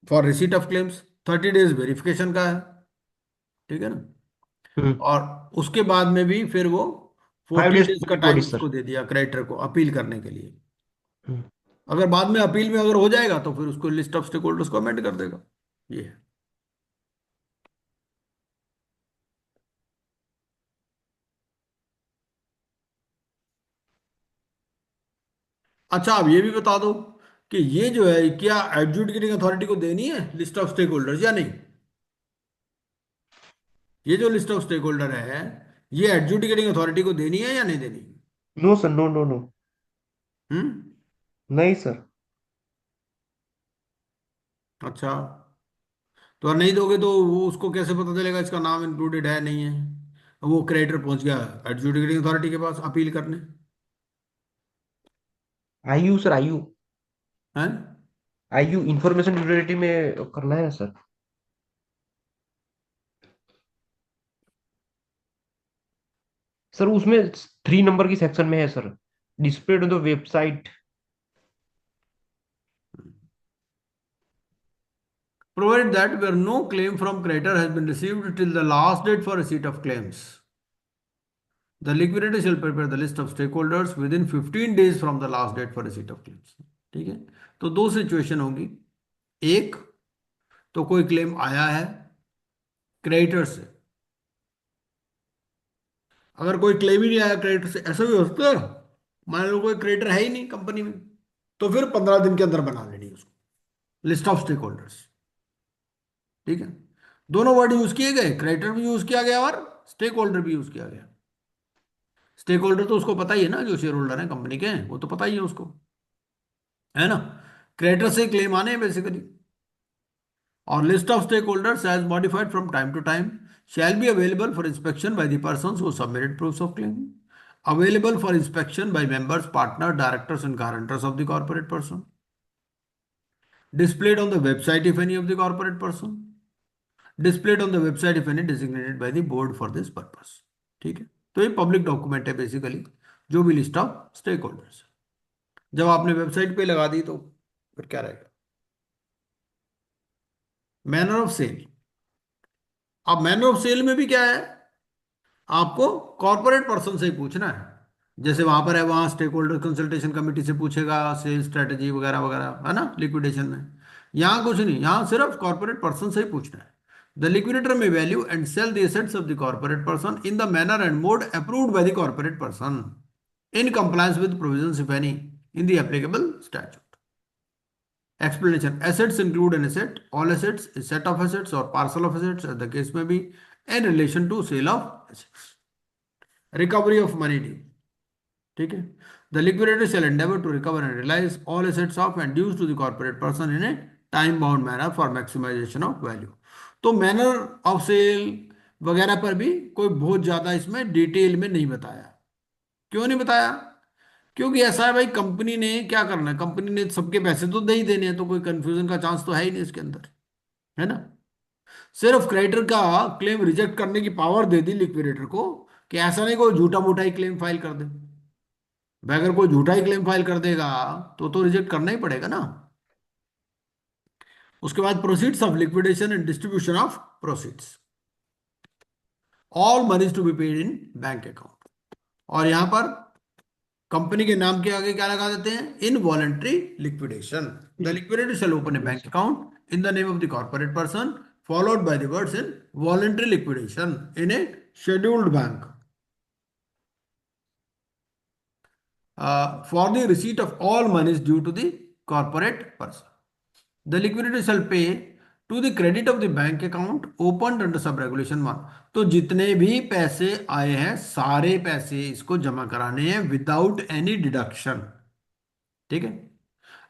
for receipt of claims, 30 days verification का है। ठीक है ना, हम्म। और उसके बाद में भी फिर वो 5 14 डेज डेज का प्री टाइम नोटिस सर। इसको दे दिया क्रेडिटर को अपील करने के लिए। हम्म। अगर बाद में अपील में अगर हो जाएगा तो फिर उसको लिस्ट ऑफ स्टेक होल्डर्स को अमेंड कर देगा। ये है। अच्छा, अब ये भी बता दो कि ये जो है क्या एडजुडिकेटिंग अथॉरिटी को देनी है लिस्ट ऑफ स्टेक होल्डर्स या नहीं? ये जो लिस्ट ऑफ स्टेक होल्डर है ये एडजुडिकेटिंग अथॉरिटी को देनी है या नहीं देनी? No sir, no no no. हम्म, नहीं सर। अच्छा, तो अगर नहीं दोगे तो वो उसको कैसे पता चलेगा इसका नाम इंक्लूडेड है नहीं है? वो क्रेडिटर पहुंच गया एडजुडिकेटिंग अथॉरिटी के पास अपील करने, आईयू सर, आईयू। है? आईयू इंफॉर्मेशन ड्यूरेबिलिटी में करना है सर। सर उसमें 3 नंबर की सेक्शन में है sir, displayed on the website. Provided that where no claim from creditor has been received till the last date for receipt of claims, the liquidator shall prepare the list of stakeholders within 15 days from the last date for receipt of claims। ठीक है, तो दो situation होगी। एक, तो कोई claim आया है क्रेडिटर से, अगर कोई क्लेम ही नहीं आया क्रेडिटर से, ऐसा भी हो सकता है, मान लो कोई क्रेडिटर है ही नहीं कंपनी में, तो फिर 15 दिन के अंदर बना लेनी उसको लिस्ट ऑफ स्टेक होल्डर्स। ठीक है, दोनों वर्ड यूज किए गए, क्रेडिटर भी यूज किया गया और स्टेक होल्डर भी यूज किया गया। स्टेक होल्डर तो उसको पता ही है ना, जो शेयर होल्डर है कंपनी के, वो तो पता ही है उसको, है ना? क्रेडिटर से क्लेम आने हैं बेसिकली। और list of stake holders as modified from time to time shall be available for inspection by the persons who submitted proofs of claim, available for inspection by members, partner, directors and guarantors of the corporate person, displayed on the website if any of the corporate person, displayed on the website if any designated by the board for this purpose। ठीक है, तो ये public document है basically, जो भी list of stake holders. जब आपने website पे लगा दी तो फिर क्या रहेगा? Manner of sale. अब मैनर ऑफ सेल में भी क्या है, आपको कॉर्पोरेट पर्सन से ही पूछना है। जैसे वहां पर है, वहां स्टेक होल्डर कंसल्टेशन कमेटी से पूछेगा सेल स्ट्रेटेजी वगैरह वगैरह, है ना, लिक्विडेशन में। यहाँ कुछ नहीं, यहाँ सिर्फ कॉर्पोरेट पर्सन से ही पूछना है। The liquidator may value and sell the assets of the corporate person in the manner and mode approved by the corporate person in compliance with provisions if any in the applicable statute। Explanation: assets include an asset, all assets, a set of assets or parcel of assets as the case may be, in relation to sale of assets। Recovery of money due। ठीक है, the liquidator shall endeavor to recover and realize all assets of and dues to the corporate person in a time bound manner for maximization of value। तो manner of cell वगैरह पर भी कोई बहुत ज्यादा इसमें डिटेल में नहीं बताया। क्यों नहीं बताया? क्योंकि ऐसा है भाई, कंपनी ने क्या करना है, कंपनी ने सबके पैसे तो दे ही देने हैं, तो कोई कंफ्यूजन का चांस तो है ही नहीं इसके अंदर, है ना? सिर्फ क्रेडिटर का क्लेम रिजेक्ट करने की पावर दे दी लिक्विडेटर को, कि ऐसा नहीं कोई झूठा मूठा ही क्लेम फाइल कर दे। भाई अगर कोई झूठा ही क्लेम फाइल कर देगा तो रिजेक्ट करना ही पड़ेगा ना। उसके बाद proceeds of liquidation and distribution of proceeds, all monies to be paid in bank account. और यहां पर कंपनी के नाम के आगे क्या लगा देते हैं, in voluntary liquidation the liquidator shall open a bank account in the name of the corporate person followed by the words in voluntary liquidation in a scheduled bank for the receipt of all monies due to the corporate person. The liquidator shall pay to the credit of the bank account opened under sub regulation 1। तो जितने भी पैसे आए हैं सारे पैसे इसको जमा कराने हैं विदाउट एनी डिडक्शन। ठीक है,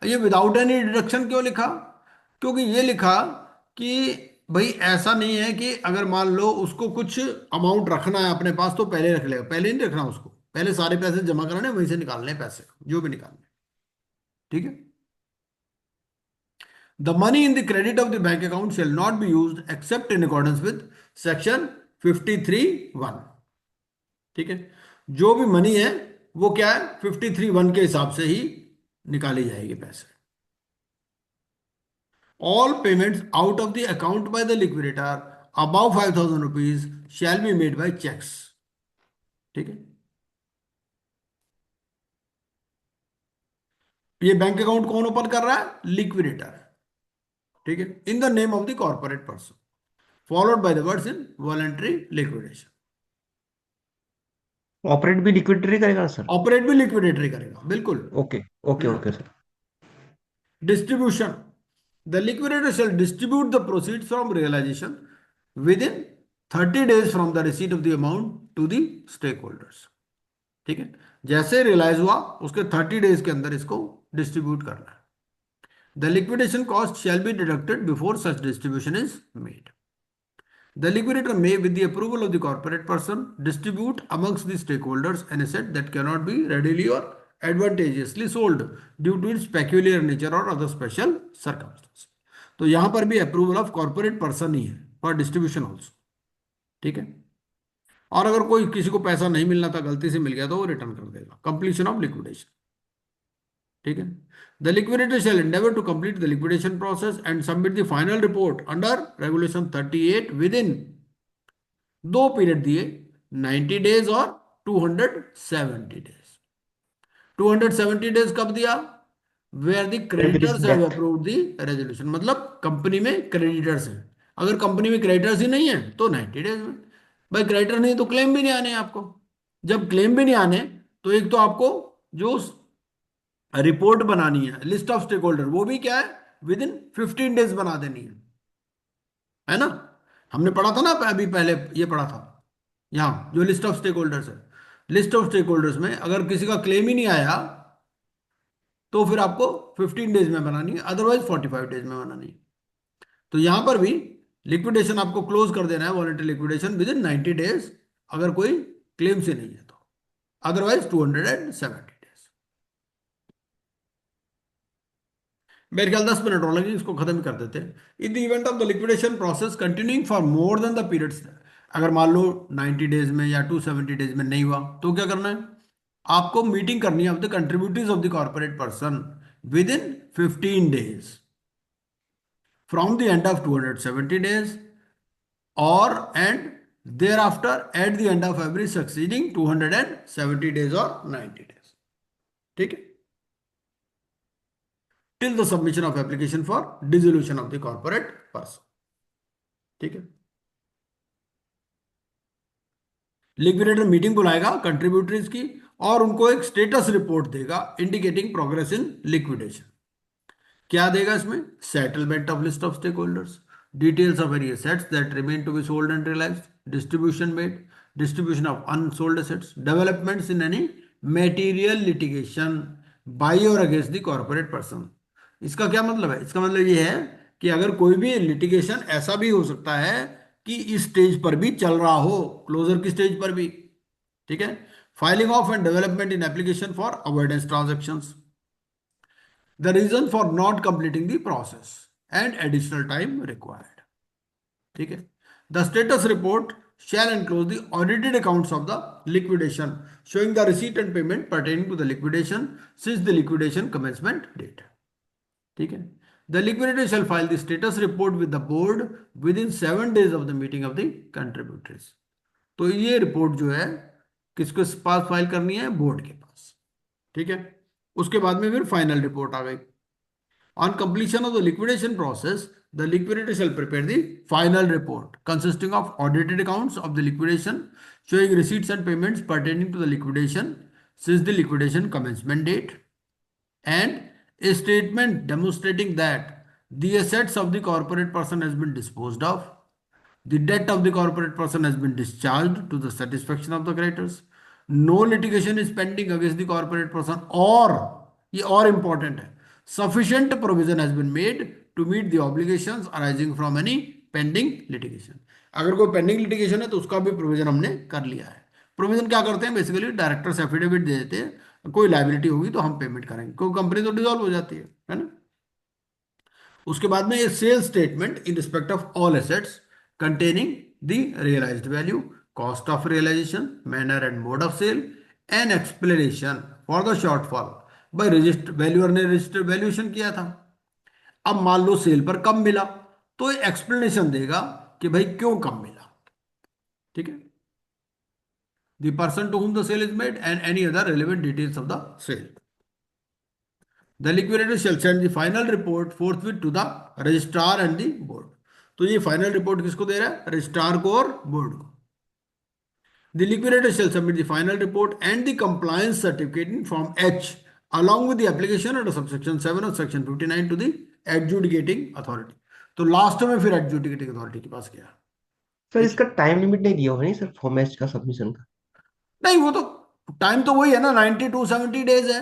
ये विदाउट एनी डिडक्शन क्यों लिखा, क्योंकि ये लिखा कि भाई ऐसा नहीं है कि अगर मान लो उसको कुछ अमाउंट रखना है अपने पास तो पहले रख लेगा, पहले नहीं रखना उसको, पहले सारे पैसे जमा कराने वहीं से निकालने पैसे जो भी निकालने। ठीक है, the money in the credit of the bank account shall not be used accept in accordance with section 53(1)। ठीक है, जो भी मनी है वो क्या है 53(1) के हिसाब से ही निकाली जाएगी पैसे। All payments out of the account by the liquidator above 5,000 rupees shall be made by checks। ठीक है, ये बैंक अकाउंट कौन ओपन कर रहा है, लिक्विडेटर। ठीक है, इन the name of the corporate person followed by the words in voluntary liquidation. Operate भी लिक्विडेटर करेगा सर? ऑपरेट भी लिक्विडेटर ही करेगा, बिल्कुल। Okay okay okay sir. Distribution, the liquidator shall distribute the proceeds from realization within 30 days from the receipt of the amount to the stakeholders। ठीक है, जैसे realise हुआ उसके 30 डेज के अंदर इसको डिस्ट्रीब्यूट करना है। The liquidation cost shall be deducted before such distribution is made. The liquidator may, with the approval of the corporate person, distribute amongst the stakeholders an asset that cannot be readily or advantageously sold due to its peculiar nature or other special circumstances। तो यहां पर भी approval of corporate person ही है for distribution also. ठीक है, और अगर कोई किसी को पैसा नहीं मिलना था गलती से मिल गया तो वो रिटर्न कर देगा। Completion of liquidation. ठीक है, the liquidator shall endeavour to complete the liquidation process and submit the final report under regulation 38 within 2 period दिए, 90 डेज और 270 डेज। 270 डेज कब दिया, where the creditors have approved the resolution, मतलब company में creditors हैं। अगर company में creditors ही नहीं है तो 90 डेज में। भाई क्रेडिटर नहीं तो क्लेम भी नहीं आने आपको। जब क्लेम भी नहीं आने तो एक तो आपको जो रिपोर्ट बनानी है लिस्ट ऑफ स्टेक होल्डर, वो भी क्या है विद इन 15 डेज बना देनी है ना। हमने पढ़ा था ना अभी पहले, ये पढ़ा था यहां जो लिस्ट ऑफ स्टेक होल्डर्स है। लिस्ट ऑफ स्टेक होल्डर्स में अगर किसी का क्लेम ही नहीं आया तो फिर आपको 15 डेज में बनानी है, अदरवाइज 45 डेज में बनानी है। तो यहां पर भी लिक्विडेशन आपको क्लोज कर देना है, voluntary liquidation with in 90 days अगर कोई क्लेम से नहीं है तो, अदरवाइज 270 डेज। मेरे ख्याल 10 मिनट और लगेंगे, इसको खत्म कर देते हैं। इन the event of the liquidation process continuing for more than the periods, अगर मान लो 90 डेज में या 270 डेज में नहीं हुआ तो क्या करना है, आपको मीटिंग करनी है of the contributories of the corporate person within 15 days from the end of 270 days और and thereafter at the end of every succeeding 270 days or 90 days. ठीक है, till the submission of application for dissolution of the corporate person। ठीक है, liquidator meeting बुलाएगा कंट्रीब्यूटरीज की और उनको एक status report देगा इंडिकेटिंग प्रोग्रेस इन लिक्विडेशन। क्या देगा इसमें, settlement of list of stake holders, details of any assets that remain to be sold and realised, distribution made, distribution of unsold assets, developments in any material litigation by और against the corporate person. इसका क्या मतलब है, इसका मतलब ये है कि अगर कोई भी लिटिगेशन ऐसा भी हो सकता है कि इस स्टेज पर भी चल रहा हो, क्लोजर की स्टेज पर भी। ठीक है, filing of and development in application for avoidance transactions, the reason for not completing the process and additional time required. ठीक है। The status report shall enclose the audited accounts of the liquidation showing the receipt and payment pertaining to the liquidation since the liquidation commencement date. ठीक है। The liquidator shall file the status report with the board within 7 days of the meeting of the contributors. तो ये report जो है किसके पास file करनी है? Board के पास। ठीक है। उसके बाद में फिर फाइनल रिपोर्ट आ गई। On completion of the liquidation process, the liquidator shall prepare the final report consisting of audited accounts of the liquidation showing receipts and payments pertaining to the liquidation since the liquidation commencement date, and a statement demonstrating that the assets of the corporate person has been disposed of, the debt of the corporate person has been discharged to the satisfaction of the creditors, no litigation is pending against the corporate person, or ये और important है, sufficient provision has been made to meet the obligations arising from any pending litigation. अगर कोई pending litigation है तो उसका भी provision हमने कर लिया है। प्रोविजन क्या करते हैं? बेसिकली डायरेक्टर्स एफिडेविट दे देते हैं, कोई लाइबिलिटी होगी तो हम पेमेंट करेंगे, कोई कंपनी तो डिसॉल्व हो जाती है ना। उसके बाद में ये sale statement in respect of all assets containing the realized value, cost of realization, manner and mode of sale, and explanation for the shortfall by valuer ने रजिस्टर वैल्यूएशन किया था। अब मान लो सेल पर कम मिला तो एक्सप्लेनेशन देगा कि भाई क्यों कम मिला। ठीक है। The person to whom the sale is made and any other relevant details of the sale. The liquidator shall send the final report forthwith to the registrar and the board. तो ये final report किसको दे रहा है? Registrar को और board को। The liquidator shall submit the final report and the compliance certificate in form H along with the application under subsection 7 of section 59 to the adjudicating authority. तो last में फिर adjudicating authority के पास गया। Sir इसका time limit नहीं दिया हुआ नहीं सर फॉर्म एच का सबमिशन का? नहीं, वो तो टाइम तो वही है ना, 90 to 70 डेज है।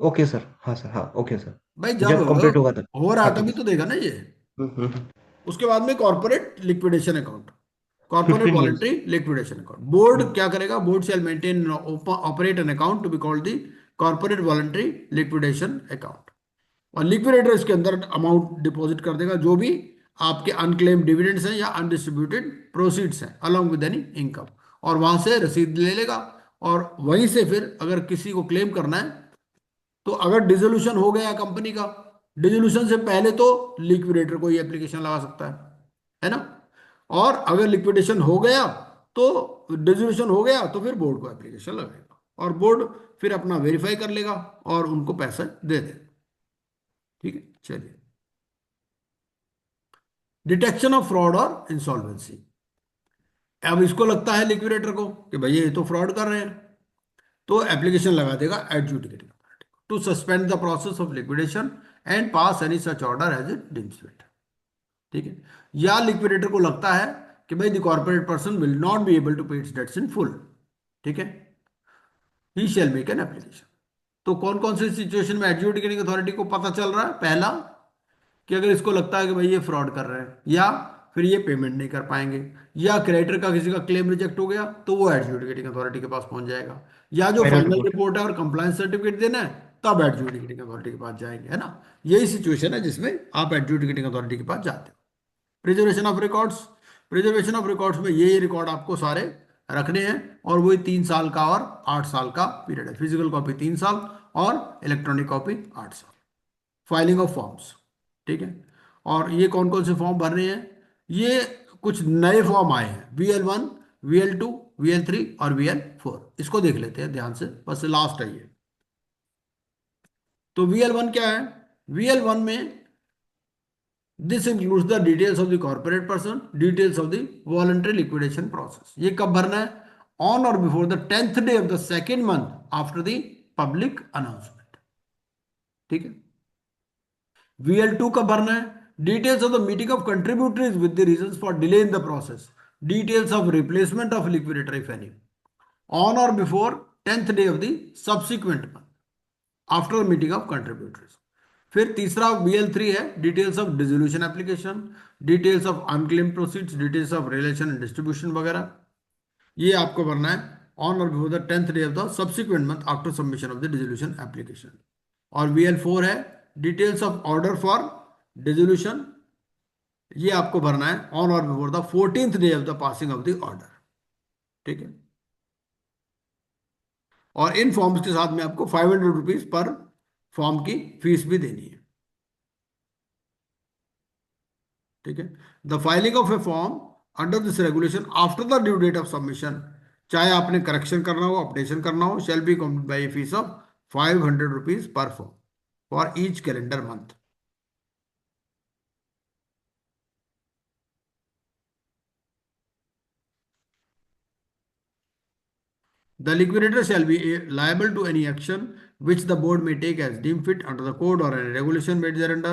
ओके सर, हाँ सर, हाँ ओके सर। भाई जब जब कंप्लीट होगा तब। हो रहा हाँ तभी ठीक तो देगा ना ये। है। उसके बाद में corporate liquidation account, corporate 15 years। Voluntary liquidation account. Board क्या करेगा? Board shall maintain operate an account to be called the corporate voluntary liquidation account. और लिक्विडेटर इसके अंदर अमाउंट डिपॉजिट कर देगा जो भी आपके अनक्लेम डिविडेंड्स हैं या अनडिस्ट्रीब्यूटेड प्रोसीड्स हैं अलॉन्ग विद एनी इनकम, और वहां से रसीद ले लेगा। और वहीं से फिर अगर किसी को क्लेम करना है तो अगर डिसोल्यूशन हो गया कंपनी का, डिसोल्यूशन से पहले तो लिक्विडेटर को ये एप्लीकेशन लगा सकता है ना। और अगर लिक्विडेशन हो गया तो डिसोल्यूशन हो गया तो फिर बोर्ड को एप्लीकेशन लगेगा और बोर्ड फिर अपना वेरीफाई कर लेगा और उनको पैसे दे देगा। ठीक है, चलिए। डिटेक्शन ऑफ फ्रॉड और इंसॉल्वेंसी। अब इसको लगता है लिक्विडेटर को कि भाई ये तो फ्रॉड कर रहे हैं, तो एप्लीकेशन लगा देगा adjudicating authority to suspend the process of liquidation and pass any such order as it deems fit. ठीक है। या लिक्विडेटर को लगता है कि भाई the corporate person will not be able to pay its debts in full. ठीक है, he shall make an application. तो कौन कौन सी सिचुएशन में एडजुडिकेटिंग अथॉरिटी को पता चल रहा है? पहला कि अगर इसको लगता है कि भाई ये फ्रॉड कर रहे हैं, या फिर ये पेमेंट नहीं कर पाएंगे, या क्रेडिटर का किसी का क्लेम रिजेक्ट हो गया तो वो एडजुडिकेटिंग अथॉरिटी के पास पहुंच जाएगा, या जो फाइनल रिपोर्ट है और कंप्लायंस सर्टिफिकेट देना है तब एडजुडिकेटिंग अथॉरिटी के पास जाएंगे, है ना। यही सिचुएशन है जिसमें आप एडजुडिकेटिंग अथॉरिटी के पास जाते हो। Preservation of records. Preservation of records में ये रिकॉर्ड आपको सारे रखने हैं और वही 3 साल का और 8 साल का पीरियड है। फिजिकल कॉपी 3 साल और इलेक्ट्रॉनिक कॉपी 8 साल। Filing of forms. ठीक है। और ये कौन कौन से फॉर्म भरने हैं? ये कुछ नए फॉर्म आए हैं, VL1, VL2, VL3 और VL4। इसको देख लेते हैं ध्यान से, बस लास्ट है ये। तो VL1 क्या है? VL1 में this includes the details of the corporate person, details of the voluntary liquidation process. ये कब भरना है? On or before the 10th day of the second month after the public announcement. ठीक है। VL2 कब भरना है? Details of the meeting of contributories with the reasons for delay in the process, details of replacement of liquidator if any, on or before 10th day of the subsequent month after meeting of contributories. फिर तीसरा VL3 है, details of dissolution application, details of unclaimed proceeds, details of relation and distribution वगैरह। ये आपको भरना है on or before the 10th day of the subsequent month after submission of the dissolution application. और VL4 है, details of order for dissolution ये आपको भरना है on or before the 14th day of the passing of the order. ठीक है। और इन forms के साथ में आपको 500 रुपीज पर फॉर्म की फीस भी देनी है। ठीक है। The filing of a form under this regulation after the due date of submission, चाहे आपने करेक्शन करना हो अपडेशन करना हो, shall be complete by a fees of 500 rupees per form for each calendar month. The liquidator shall be liable to any action which the board may take as deemed fit under the code or any regulation made thereunder,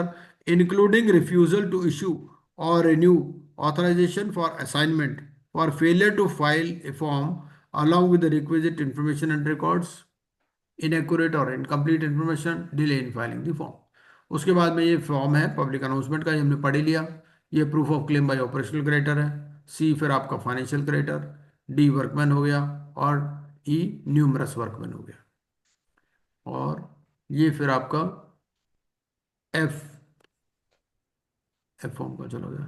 including refusal to issue or renew authorization for assignment for failure to file a form along with the requisite information and records, inaccurate or incomplete information, delay in filing the form। उसके बाद में ये form है public announcement का, ये हमने पढ़ ही लिया। ये proof of claim bye operational creditor है। सी फिर आपका फाइनेंशियल क्रेडिटर, डी वर्कमैन हो गया, और ई न्यूमरस वर्कमैन हो गया, और ये फिर आपका एफ, एफ फॉर्म का चला गया,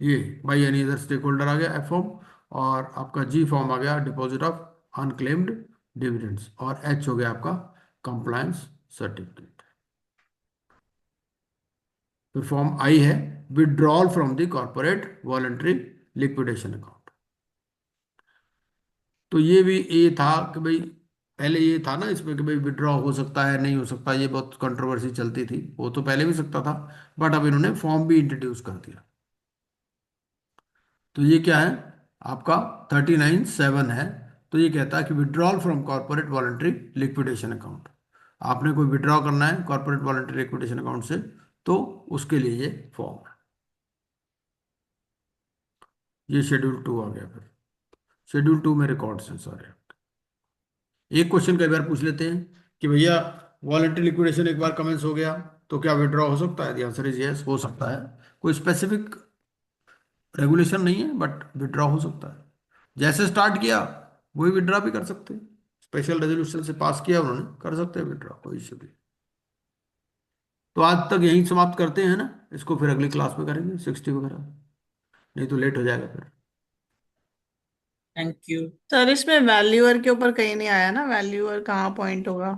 ये by any other stake holder आ गया एफ फॉर्म। और आपका जी फॉर्म आ गया डिपॉजिट ऑफ अनक्लेम्ड डिविडेंड्स, और एच हो गया आपका कंप्लायंस सर्टिफिकेट। फिर फॉर्म आई है withdrawal from the corporate voluntary liquidation account. तो ये भी ये था कि भाई पहले ये था ना इसमें कि भाई विड्रॉ हो सकता है नहीं हो सकता, ये बहुत कंट्रोवर्सी चलती थी, वो तो पहले भी सकता था, बट अब इन्होंने फॉर्म भी इंट्रोड्यूस कर दिया। तो ये क्या है आपका 39(7) है। तो ये कहता है कि withdrawal from corporate voluntary liquidation account, आपने कोई विड्रॉ करना है कॉर्पोरेट वॉलंटरी लिक्विडेशन अकाउंट से, तो उसके लिए ये फॉर्म है। ये शेड्यूल 2 आ गया। फिर शेड्यूल 2 में रिकॉर्ड्स हैं सारे। एक क्वेश्चन कई बार पूछ लेते हैं कि भैया वॉलंटरी लिक्विडेशन एक बार कमेंस हो गया तो क्या विड्रॉ हो सकता है? द आंसर इज यस, हो सकता है। कोई स्पेसिफिक रेगुलेशन नहीं है, बट विड्रॉ हो सकता है। जैसे स्टार्ट किया वही विड्रॉ भी कर सकते हैं, स्पेशल रेजोल्यूशन से पास किया उन्होंने, कर सकते हैं विड्रॉ, कोई इश्यू नहीं। तो आज तक यहीं समाप्त करते हैं ना, इसको फिर अगली क्लास में करेंगे 60 वगैरह, नहीं तो लेट हो जाएगा फिर। Thank you. सर इसमें वैल्यूअर के ऊपर कहीं नहीं आया ना, वैल्यूअर कहाँ पॉइंट होगा?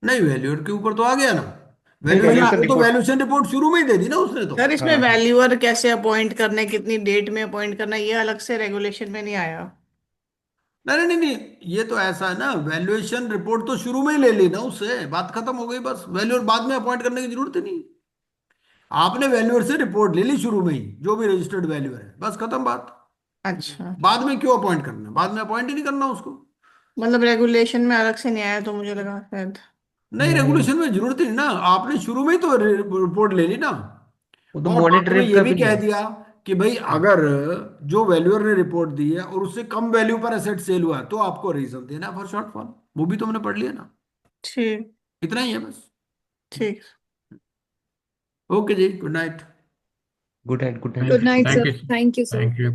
नहीं, वैल्यूअर के ऊपर तो आ गया ना, नहीं, वैल्यूएशन valuation वो तो report। वैल्यूएशन रिपोर्ट शुरू में ही दे दी ना उसने तो। सर इसमें हाँ। वैल्यूअर कैसे अपॉइंट करना है, कितनी डेट में अपॉइंट करना है, ये अलग से रेगुलेशन में नहीं आया। नहीं नहीं नहीं, ये तो ऐसा है ना, वैल्यूएशन रिपोर्ट तो शुरू में ही ले ली ना उससे, बात खत्म हो गई बस। वैल्यूअर बाद में अपॉइंट करने की जरूरत ही नहीं। आपने वैल्यूअर से रिपोर्ट ले ली शुरू में ही, जो भी रजिस्टर्ड वैल्यूअर है, बस खत्म बात। अच्छा, बाद में क्यों अपॉइंट करना? बाद में अपॉइंट ही नहीं करना उसको। मतलब रेगुलेशन में अलग से नहीं आया, तो मुझे लगा शायद। नहीं, रेगुलेशन में जरूरत ही नहीं ना, आपने शुरू में ही तो रिपोर्ट ले ली ना। वो तो और बाद में मॉनिटरिंग ये का भी भी नहीं कह है। दिया कि भाई अगर जो वैल्यूअर ने रिपोर्ट दी है और उससे कम वैल्यू पर एसेट सेल हुआ है तो आपको रीजन देना फॉर शॉर्टफॉल, वो भी तो हमने पढ़ लिया ना। ठीक। इतना ही है बस। ठीक। ओके जी, good night. Good night, good night. Good night thank sir, you. Thank you sir. Thank you.